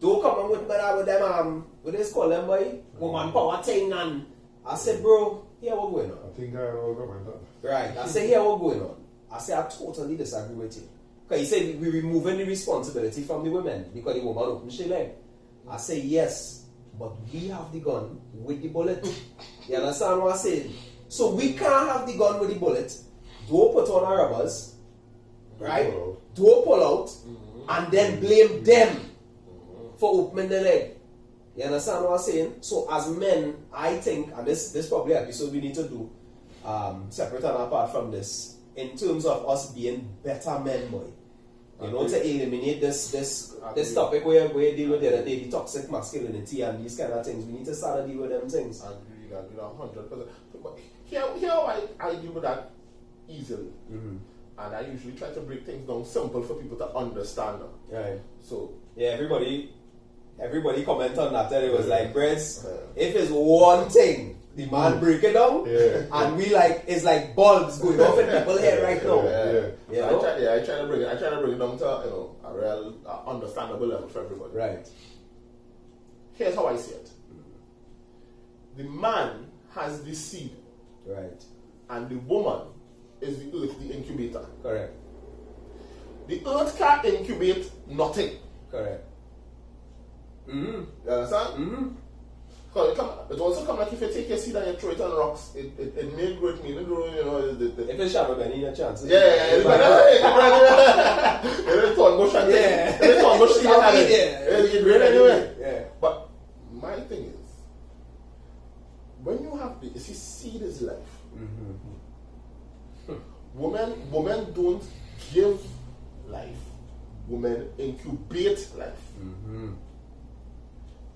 A: don't come on with them, what they call them, boy? Woman power thing. And I said, bro, here what going on?
B: I think I know what
A: Right, I said, here what going on? I said, I totally disagree with you. Because he said, we're removing the responsibility from the women because the woman opened her leg. I say, yes, but we have the gun with the bullet. You understand what I'm saying? So we can't have the gun with the bullet. Don't put on our rubbers, right? Don't pull out, and then blame them for opening the leg. You understand what I'm saying? So as men, I think, and this probably episode we need to do separate and apart from this, in terms of us being better men, boy. You know, to eliminate this topic where we deal with the other day, the toxic masculinity and these kind of things. We need to start to deal with them things.
C: Agreed, 100%. But here I deal with that easily. Mm-hmm. And I usually try to break things down simple for people to understand.
A: Right.
C: So
A: yeah, everybody comment on that. And it was like, Brez, if it's one thing, the man break it down, and we like it's like bulbs going off in people's head right now.
C: I try to bring it down to a real understandable level for everybody.
A: Right.
C: Here's how I see it. The man has the seed.
A: Right.
C: And the woman is the earth, the incubator.
A: Correct.
C: The earth can't incubate nothing.
A: Correct. Mm-hmm.
C: You understand?
A: Mm-hmm.
C: It also comes like if you take your seed and you throw it on rocks, it may grow, it may grow,
A: If it's shallow, then you need a chance.
C: Yeah. It's on motion. It's on motion. It's great anyway.
A: Yeah.
C: But my thing is, when you have you see, seed is life. Mm-hmm. Women don't give life. Women incubate life. Mm-hmm.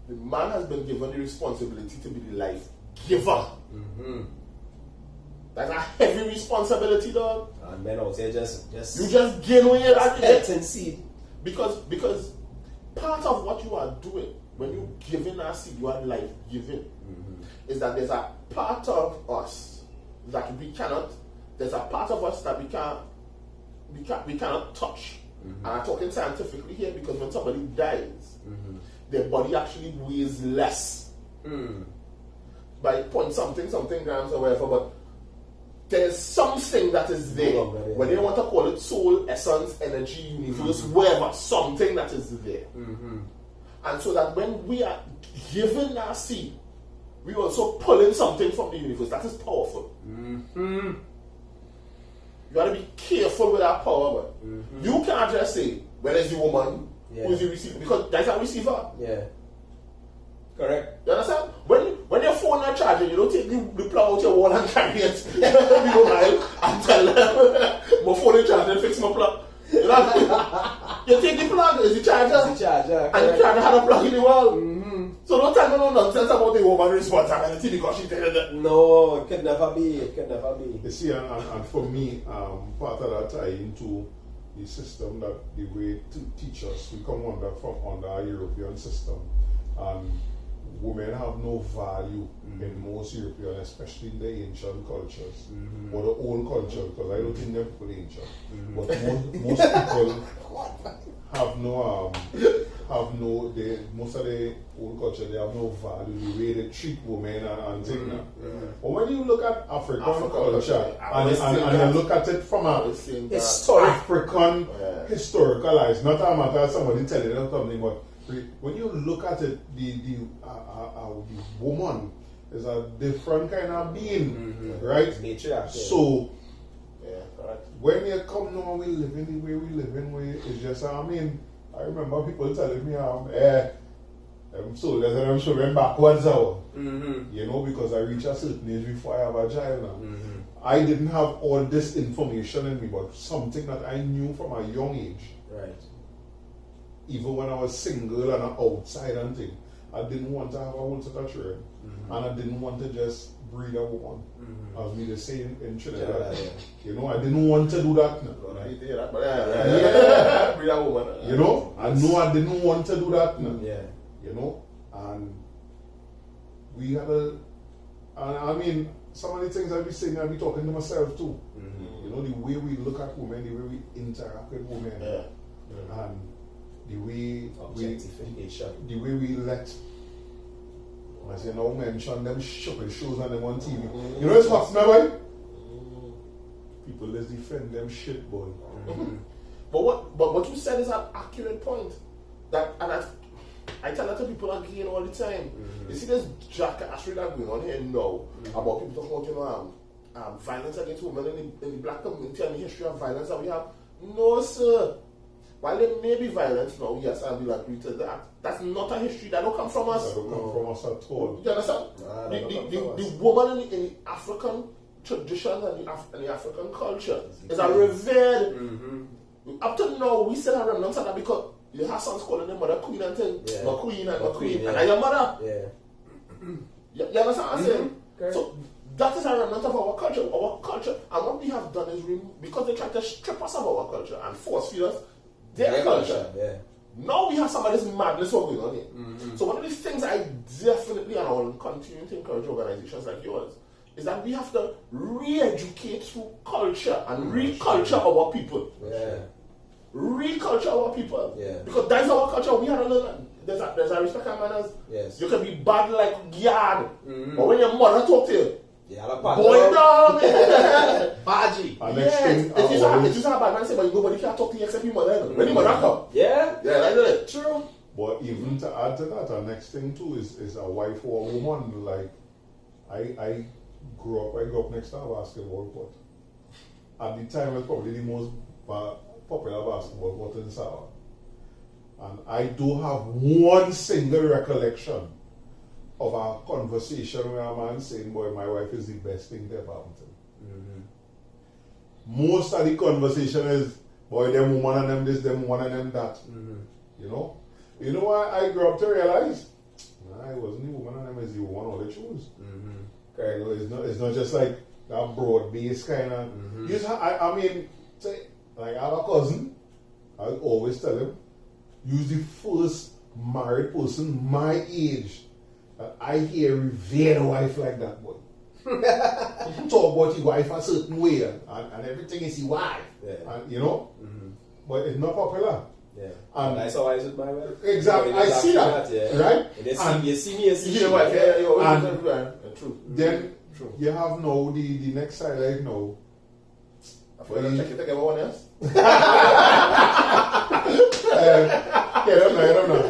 C: The man has been given the responsibility to be the life giver. Mm-hmm. That's a heavy responsibility, dog.
A: And men out here just
C: you just gain away
A: and seed.
C: Because part of what you are doing when you giving a seed, you are life giving, is that there's a part of us that we cannot. There's a part of us that we cannot touch. Mm-hmm. And I'm talking scientifically here because when somebody dies, their body actually weighs less by something grams or whatever, but there's something that is there. Whether you want to call it soul, essence, energy, universe, whatever, something that is there. Mm-hmm. And so that when we are giving our seed, we also pulling something from the universe. That is powerful. Mm-hmm. You got to be careful with that power. Mm-hmm. You can't just say, where is the woman? Who is the receiver? Because that's a receiver.
A: Yeah. Correct.
C: You understand? When your phone not charging, you don't take the plug out your wall and carry it. You go mile and tell them, my phone is charging, fix my plug. You know? You take the plug, it's the charger. And the charger had a plug in the wall. Mm-hmm. So don't tell me no nonsense about the woman responsibility because she tell you that.
A: No, it could never be.
B: You see, and for me, part of that tie into the system that the way to teach us, we come from under our European system, and women have no value in most European, especially in the ancient cultures or the old culture, because I don't think they're people ancient, but most people most of the old culture, they have no value, the way they treat women and things. But when you look at African culture and you look at it from a African historical eyes, not a matter of somebody telling them something, but when you look at it, the woman is a different kind of being, right?
A: Nature.
B: So when you come now, we live in the way we live in, it's just, I remember people telling me, so I'm showing backwards now. You know, because I reach a certain age before I have a child now. I didn't have all this information in me, but something that I knew from a young age.
A: Right.
B: Even when I was single and outside and thing, I didn't want to have a whole set of children. And I didn't want to just breed a woman. As we say in Trinidad. You know, I didn't want to do that.
C: Breed a woman.
B: You know, I know I didn't want to do that. You know, and we had some of the things I be saying, I be talking to myself too. You know, the way we look at women, the way we interact with women, and the way we let, as you know, mention them shopping shows and them on TV. You know it's hot now, boy? People let's defend them shit, boy.
C: But what you said is an accurate point. I tell that to people again all the time. You see this jackassery that's going on here now about people talking about violence against women in the black community and the history of violence that we have. No, sir. While there may be violence now, yes, I will agree to that. That's not a history that don't come from us.
B: That don't come from us at all.
C: You understand? The woman in the African traditions and the African culture is a revered. Up to now, we still have remnants of that because you have sons calling them mother queen and thing, my queen, and your mother. You understand what I'm saying? So that is a remnant of our culture. Our culture, and what we have done is because they try to strip us of our culture and force feed us their culture. Now we have some of this madness going on here. So one of the things I definitely, and I will continue to encourage organizations like yours, is that we have to re-educate through culture and reculture our people. Reculture our people. Because that's our culture. We have to learn. There's a respect and manners. You can be bad like yard. But when your mother talk to you, boy down.
A: Baji.
C: It is a bad man say, but nobody can talk to you except your mother. When your mother come. That's it.
A: True.
B: But even to add to that, our next thing too is a wife or a woman. Like I grew up next to a basketball court. At the time, it was probably the most popular basketball court in Sawa. And I do have one single recollection of a conversation where a man saying, boy, my wife is the best thing that ever happened to me. Most of the conversation is, boy, them woman and them this, them woman and them that. You know? You know why I grew up to realize? Nah, it wasn't the woman and them, it's the woman all they choose. Okay, you know, it's not just like that broad base kind of. I mean, say, like I have a cousin, I always tell him, use the first married person my age that I hear revere a wife like that, boy. Talk about your wife a certain way and everything is your wife. And, you know? But it's not popular.
A: And that's how I with my wife.
B: Exactly. I see that. Right?
A: And you see your
C: wife.
B: True. Then you have now the next side right now.
C: I forgot to check it again, one else.
B: I don't know.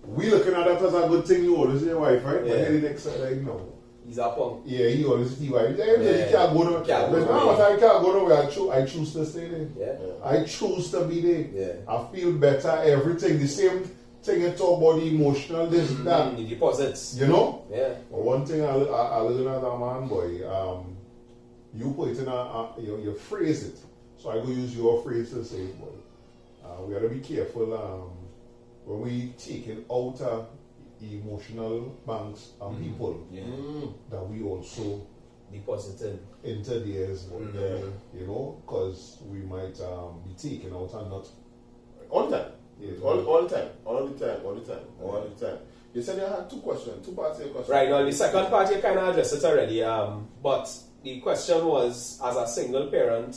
B: We looking at that as a good thing. You always see your wife, right? But then the next side right now.
A: He's a punk.
B: Yeah, he always see wife. He can't go nowhere. I can't go nowhere. I choose to stay there. I choose to be there. I feel better. Everything the same thing. You talk about the emotional, this, that.
A: The deposits.
B: You know. But one thing I learned as a man, boy. You put it in you phrase it. So I go use your phrase to say, boy. We gotta be careful when we taking out emotional banks and people that we also
A: deposited
B: into theirs, you know, because we might be taken out and not
C: all the time. All the time. You said you had two parts of your question.
A: Right, now the second part you kind of addressed it already, but the question was, as a single parent,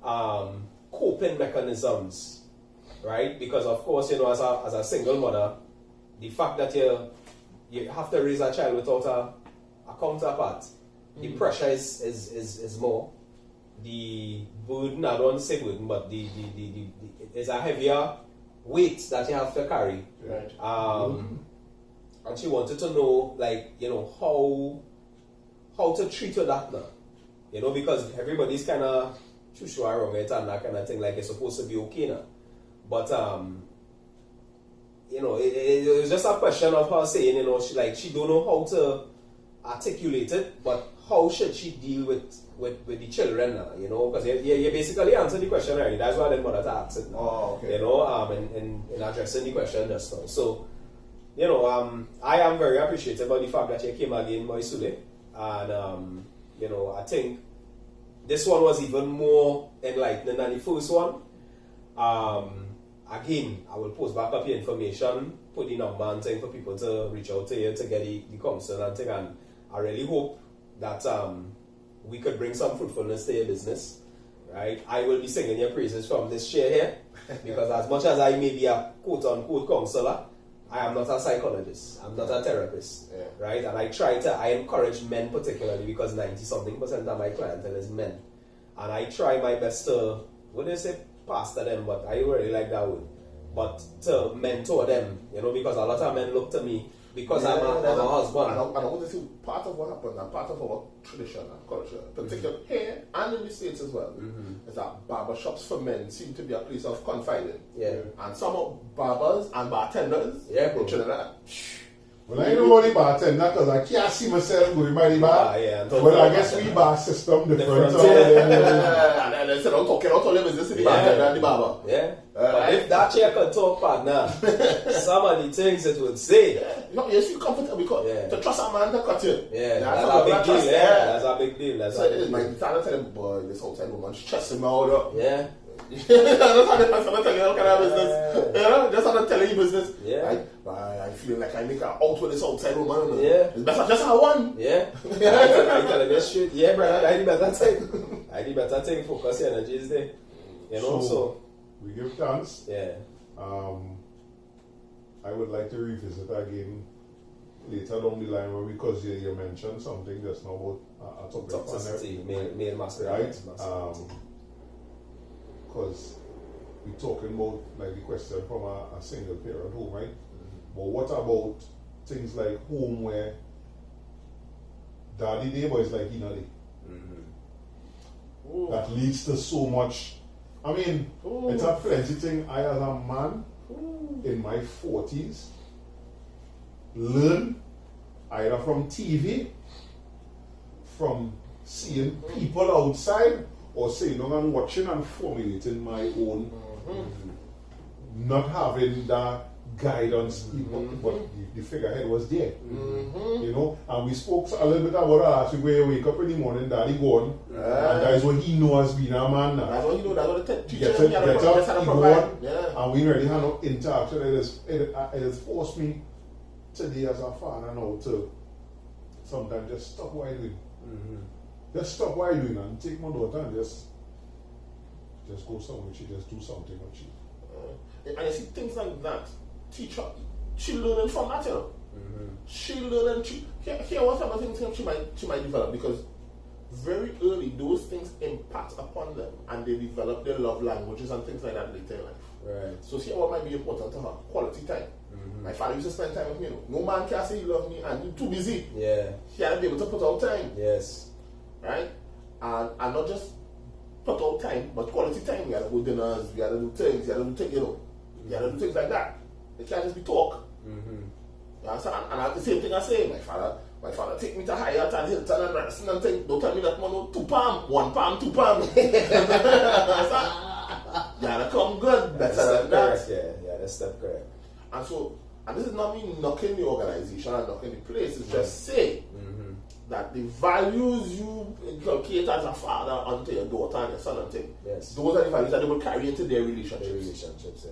A: coping mechanisms. Right, because of course, you know, as a single mother, the fact that you have to raise a child without a counterpart, the pressure is more. The burden, I don't want to say burden, but the it's a heavier weight that you have to carry.
C: Right.
A: And she wanted to know, like, you know, how to treat her that now. You know, because everybody's kind of shoo around it and that kind of thing, like it's supposed to be okay now. But, you know, it was just a question of her saying, you know, she don't know how to articulate it, but how should she deal with the children now, you know? Because you basically answered the question already. That's why I didn't bother to ask it now.
C: Oh, okay.
A: You know, in addressing the question just now. So, you know, I am very appreciative of the fact that you came again, my Sulé. And, you know, I think this one was even more enlightening than the first one. Again, I will post back up your information, put the number and thing for people to reach out to you to get the counsel and thing. And I really hope that we could bring some fruitfulness to your business, right? I will be singing your praises from this chair here, because as much as I may be a quote-unquote counselor, I am not a psychologist. I'm not a therapist, right? And I encourage men particularly, because 90-something% of my clientele is men. And I try my best to, what do you say, pastor them, but I really like that word. But to mentor them, you know, because a lot of men look to me because I'm a husband.
C: And I want to see part of what happened and part of our tradition and culture, particularly here and in the States as well, is that barbershops for men seem to be a place of confiding. And some of barbers and bartenders in Trinidad,
B: Well, I know the bartender because I can't see myself going by the bar. But I guess we bar system different.
C: And I said, I'm talking out all the business in the bartender and the barber.
A: Yeah. But if that chair could talk, partner, some of the things it would say.
C: You feel comfortable because to trust a man to cut you.
A: That's a big deal. That's a big deal.
C: So my father tell him, boy, this outside woman, she trusts him out.
A: Yeah.
C: That's how they pass on telling you kind of business. You know, just how they telling you business.
A: Yeah.
C: I feel like I make her out with this outside woman.
A: Yeah.
C: It's better just have one.
A: Yeah. I tell you straight. Yeah, brother. I need better thing. Focus your energies there. You know, so
B: we give thanks.
A: Yeah.
B: I would like to revisit again later down the line because you mentioned something just now about a topic
A: toxicity, male masculinity.
B: Right? Because we're talking about like the question from a single parent home, right? But what about things like home where daddy day, but it's like you know that leads to so much. I mean, it's a plenty thing. I as a man in my 40s learn either from TV, from seeing people outside, or sitting down and watching and formulating my own, not having that guidance, but the figurehead was there. You know, and we spoke a little bit about that. Where you wake up in the morning, daddy gone, and that is what he knows as being a man now.
C: That's what he knows, that's what the teacher
B: get up, he gone,
C: yeah.
B: and we already had no interaction. It has forced me today as a father now to sometimes just stop what I'm doing. Just stop what I'm doing and take my daughter and just go somewhere with she, just do something with she.
C: And you see things like that, teacher, she learning from that, you know. She learning, here what type of things she might develop, because very early those things impact upon them and they develop their love languages and things like that later in life.
A: Right.
C: So see what might be important to her, quality time. My father used to spend time with me, you know. No man can say he loved me and he's too busy.
A: Yeah.
C: He had to be able to put out time.
A: Yes.
C: Right? And not just put out time, but quality time. We had to go dinners, we had to do things, you know. You had to do things like that. It can't just be talk. You understand? And that's the same thing I say. My father take me to Hyatt and Hilton and Radisson and things. Don't tell me that man, 2 pounds, 1 pound, 2 pounds. You gotta come good. Better than that.
A: Yeah, that's step correct.
C: And this is not me knocking the organization and knocking the place. It's just say that the values you inculcate as a father onto your daughter and your son and things, those are the values that they will carry into their relationships.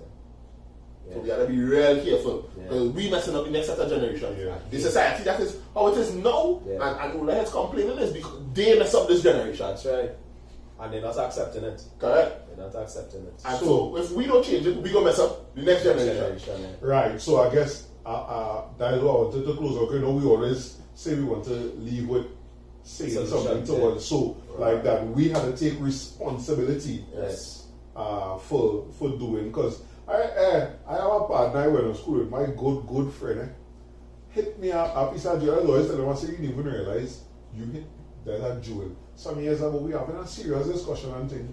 C: So we gotta be real careful because we messing up the next set of generation. The society that is how it is now, and all the heads complaining is because they mess up this generation.
A: That's right. And they're not accepting it.
C: Correct.
A: They're not accepting it.
C: And so if we don't change it, we gonna mess up the next generation.
B: Right. So I guess that is what I wanted to close. Okay, no, we always say we want to leave with saying something towards. So like that, we had to take responsibility. For doing, because I have a partner I went to school with, my good friend. Hit me up. He said, I always tell him, I say, you didn't even realize you hit that jewel. Some years ago, we having a serious discussion and thing.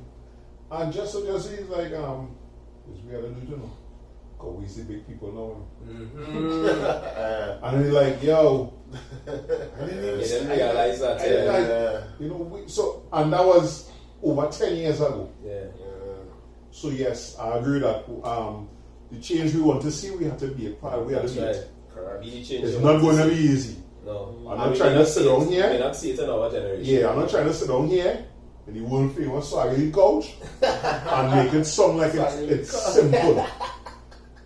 B: And just so he's like, it's we had to do, you know, because we see big people now. And he's like, yo, I didn't realize that. You know, and that was over 10 years ago. So yes, I agree that the change we want to see, we have to be a part. We have to be it. It's not going to be easy.
A: No.
B: I'm not trying to sit down here.
A: We not see it in our generation.
B: Yeah, I'm not trying to sit down here in the world famous Swagg couch and make it sound like it's simple.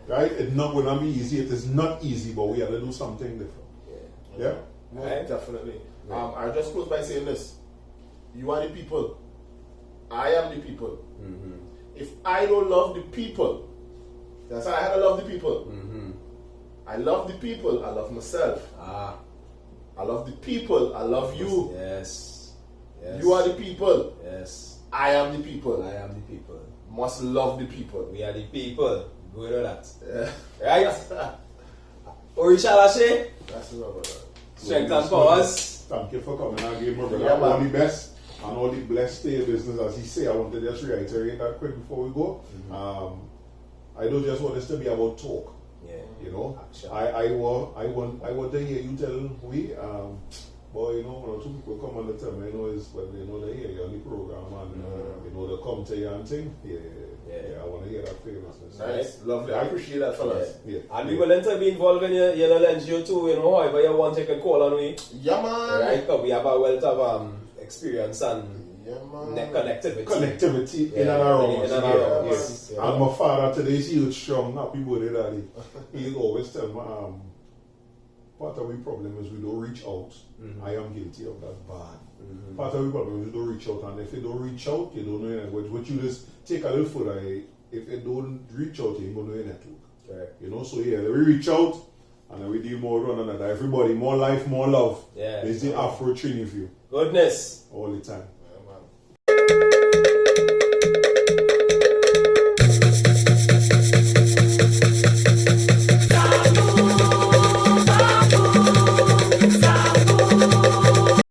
B: Right? It's not going to be easy. It is not easy, but we have to do something different. Yeah?
C: Most definitely. I'll just close by saying this. You are the people. I am the people. If I don't love the people, that's how I have to love the people. I love the people, I love myself. I love the people, I love you.
A: Yes.
C: You are the people.
A: Yes.
C: I am the people.
A: I am the people.
C: Must love the people.
A: We are the people. Go with that. Right? Orishalashe.
C: That's enough of that.
A: Strength and powers.
B: Thank you for coming again, my brother. All the best and all the blessed day business. As he say, I want to just reiterate that quick before we go. I don't just want this to be about talk.
A: Yeah.
B: You know,
A: Action.
B: I want to hear you tell we, boy, you know, one or two people come on the time, you know, is when they know they hear you on the program and you know they come to you and think, I want to hear that famousness.
C: Nice, lovely. I appreciate that, fellas.
B: Yeah.
A: And we willing to be involved in your little NGO too, you know, however you want, you can call on me.
C: Yeah, man.
A: Right, because we have a wealth of experience and
B: connectivity in and around us.
A: Yeah.
B: And my father today is huge strong, happy birthday daddy. He always tell me, part of the problem is we don't reach out. I am guilty of that bad. Part of the problem is we don't reach out, and if you don't reach out, you don't know anything. What you just take a little further, if you don't reach out, you ain't gonna know your network.
A: Correct.
B: You know, so yeah, we reach out and then we deal more with one another. Everybody, more life, more love.
A: Yeah.
B: It's the Afro-Trinidadian view
A: Goodness.
B: all the time.